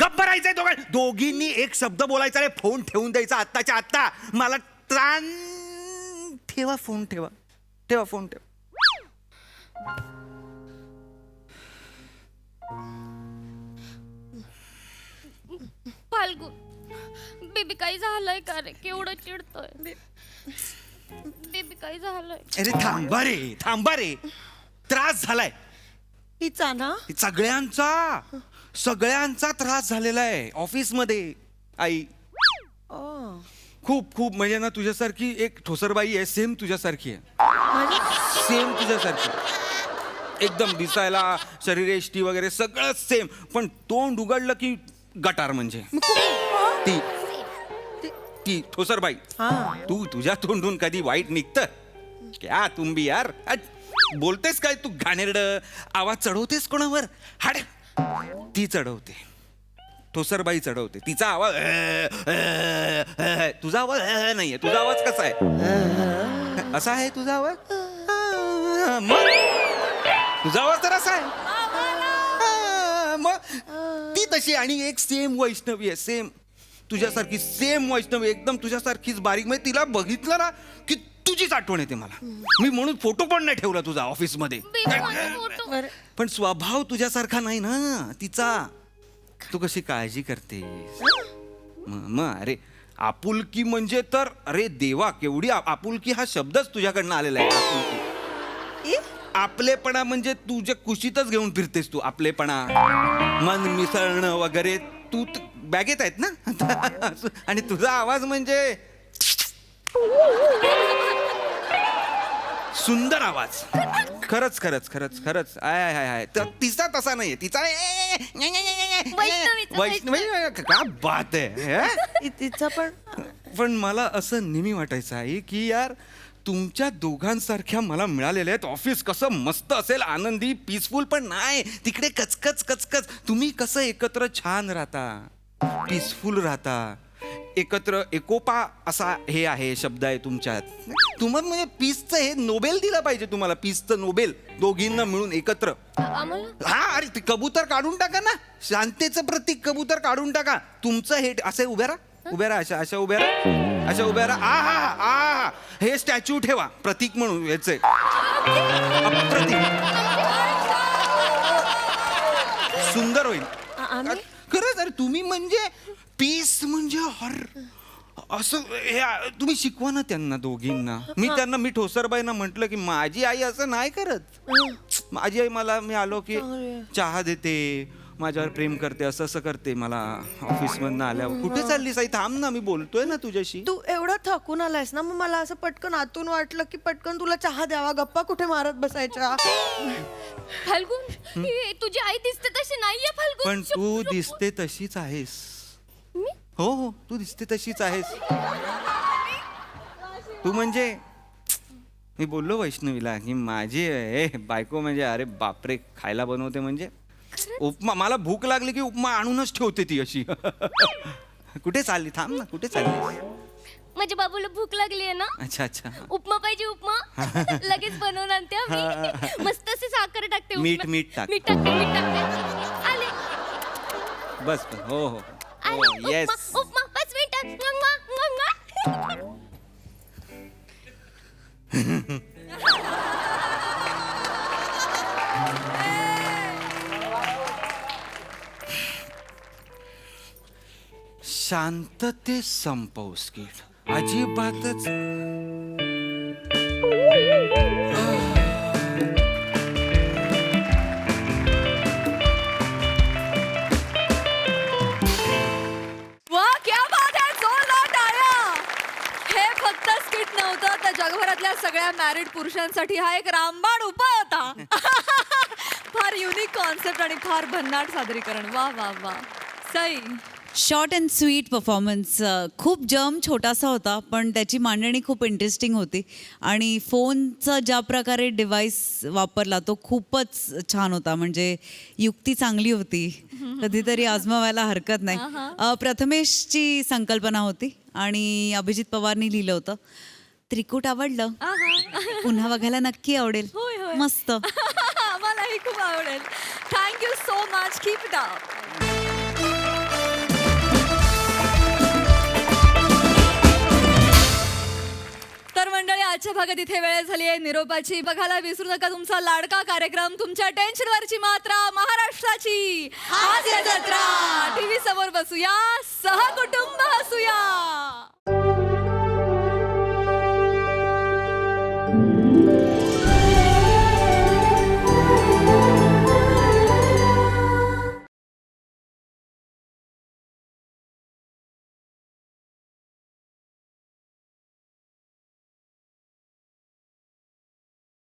गप्प राहायचंय दोघींनी. एक शब्द बोलायचा रे. फोन ठेवून द्यायचा आत्ताच्या आत्ता. मला ठेवा फोन. ठेवा फोन. बेबी काही झालंय का रे? केवढं चिडतोय बेबी? काही झालंय? अरे थांबा रे त्रास झालाय तिचा ना सगळ्यांचा त्रास झालेला आहे ऑफिसमध्ये आई. खूप खूप म्हणजे ना तुझ्यासारखी एक ठोसरबाई आहे सेम तुझ्यासारखी आहे सेम तुझ्यासारखी एकदम दिसायला शरीरेष्टी वगैरे सगळं सेम पण तोंड उघडलं की गटार म्हणजे ती ठोसरबाई. तू तुझ्या तोंडून कधी वाईट निघतं क्या तुम्ही यार बोलतेस काय तू घाणेरड आवाज चढवतेस कोणावर हाड ती चढवते ठोसरबाई चढवते तिचा आवाज तुझा आवाज नाहीये तुझा आवाज कसा आहे असा आहे तुझा आवाज मग तुझा आवाज तर असा आहे मग ती तशी आणि एक सेम वैष्णवी आहे सेम तुझ्यासारखी सेम वैष्णवी एकदम तुझ्यासारखीच बारीक म्हणजे तिला बघितलं ना की तुझीच आठवण येते मला मी म्हणून फोटो पण नाही ठेवला तुझा ऑफिसमध्ये पण स्वभाव तुझ्यासारखा नाही ना तिचा तू कशी काळजी करतेस मग अरे आपुलकी म्हणजे तर अरे देवा केवढी आपुलकी हा शब्दच तुझ्याकडनं आलेला आहे आपुलकी आपलेपणा म्हणजे तुझ्या कुशीतच घेऊन फिरतेस तू आपलेपणा मन मिसळणं वगैरे तू बॅगेत आहेत ना आणि तुझा आवाज म्हणजे सुंदर आवाज खरंच खरंच खरंच खरंच आय हाय हाय तर तिचा तसा नाहीये तिचा वैष्णवी का बात आहे तिचा पण मला असं नेहमी वाटायचं आहे की यार तुमच्या दोघांसारख्या मला मिळालेल्या आहेत ऑफिस कसं मस्त असेल आनंदी पीसफुल पण नाही तिकडे कचकच कचकच तुम्ही कसं एकत्र छान राहता पीसफुल राहता एकत्र एकोपा असा हे आहे शब्द आहे तुमच्यात तुम्हाला म्हणजे पीसचं हे नोबेल दिलं पाहिजे तुम्हाला पीसचं नोबेल दोघींना मिळून एकत्र हा अरे ते कबूतर काढून टाका ना शांतीचं प्रतीक कबूतर काढून टाका तुमचं हे असे उभ्या राहा अशा उभ्या राहा आ हे स्टॅच्यू ठेवा प्रतीक म्हणून याचे अप्रतिक सुंदर होईल खरंच अरे तुम्ही म्हणजे पीस म्हणजे हर असं हे तुम्ही शिकवा ना त्यांना दोघींना मी ठोसरबाईंना म्हटलं की माझी आई असं नाही करत माझी आई मला मी आलो की चहा देते माझ्यावर प्रेम करते असं असं करते मला ऑफिसमधनं आल्यावर कुठे चाललीस आई थांब ना मी बोलतोय ना तुझ्याशी तू एवढा थकून आलायस ना मग मला असं पटकन आतून वाटलं की पटकन तुला चहा द्यावा गप्पा कुठे मारत बसायच्या फाल्गुन तुझी आई दिसते तशी नाहीये फाल्गुन पण तू दिसते तशीच आहेस हो तू दिसते तशीच आहेस तू म्हणजे मी बोललो वैष्णवीला की माझी बायको म्हणजे अरे बापरे खायला बनवते म्हणजे उपमा मला भूक लागली की उपमा आणूनच ठेवते ती अशी कुठे चालली थांब ना कुठे चालली माझ्या बाबूला भूक लागली आहे ना अच्छा उपमा पाहिजे उपमा लगेच बनवून आणते मी मस्त असे साखर टाकते मीठ टाकते आले बस हो येस उपमा 5 मिनिटात शांतते संपवस कीड अजिबातच वा क्या बात आहे जोरदार टाळ्या हे फक्त स्किट नव्हतं तर जगभरातल्या सगळ्या मॅरिड पुरुषांसाठी हा एक रामबाण उपाय होता फार युनिक कॉन्सेप्ट आणि फार भन्नाट सादरीकरण वा वा वा Sai short and sweet performance खूप छोटासा होता पण त्याची मांडणी खूप इंटरेस्टिंग होती आणि फोनचा ज्या प्रकारे डिव्हाइस वापरला तो खूपच छान होता म्हणजे युक्ती चांगली होती कधीतरी आजमावायला हरकत नाही प्रथमेशची संकल्पना होती आणि अभिजित पवारनी लिहिलं होतं त्रिकूट आवडलं पुन्हा बघायला नक्की आवडेल मस्त मलाही खूप आवडेल thank you so much keep it up तर मंडळी आजच्या भागात इथे वेळ झाली आहे निरोपाची बघायला विसरू नका तुमचा लाडका कार्यक्रम तुमच्या टेन्शनवरची मात्रा महाराष्ट्राची हास्य जत्रा टीव्ही समोर बसूया सहकुटुंब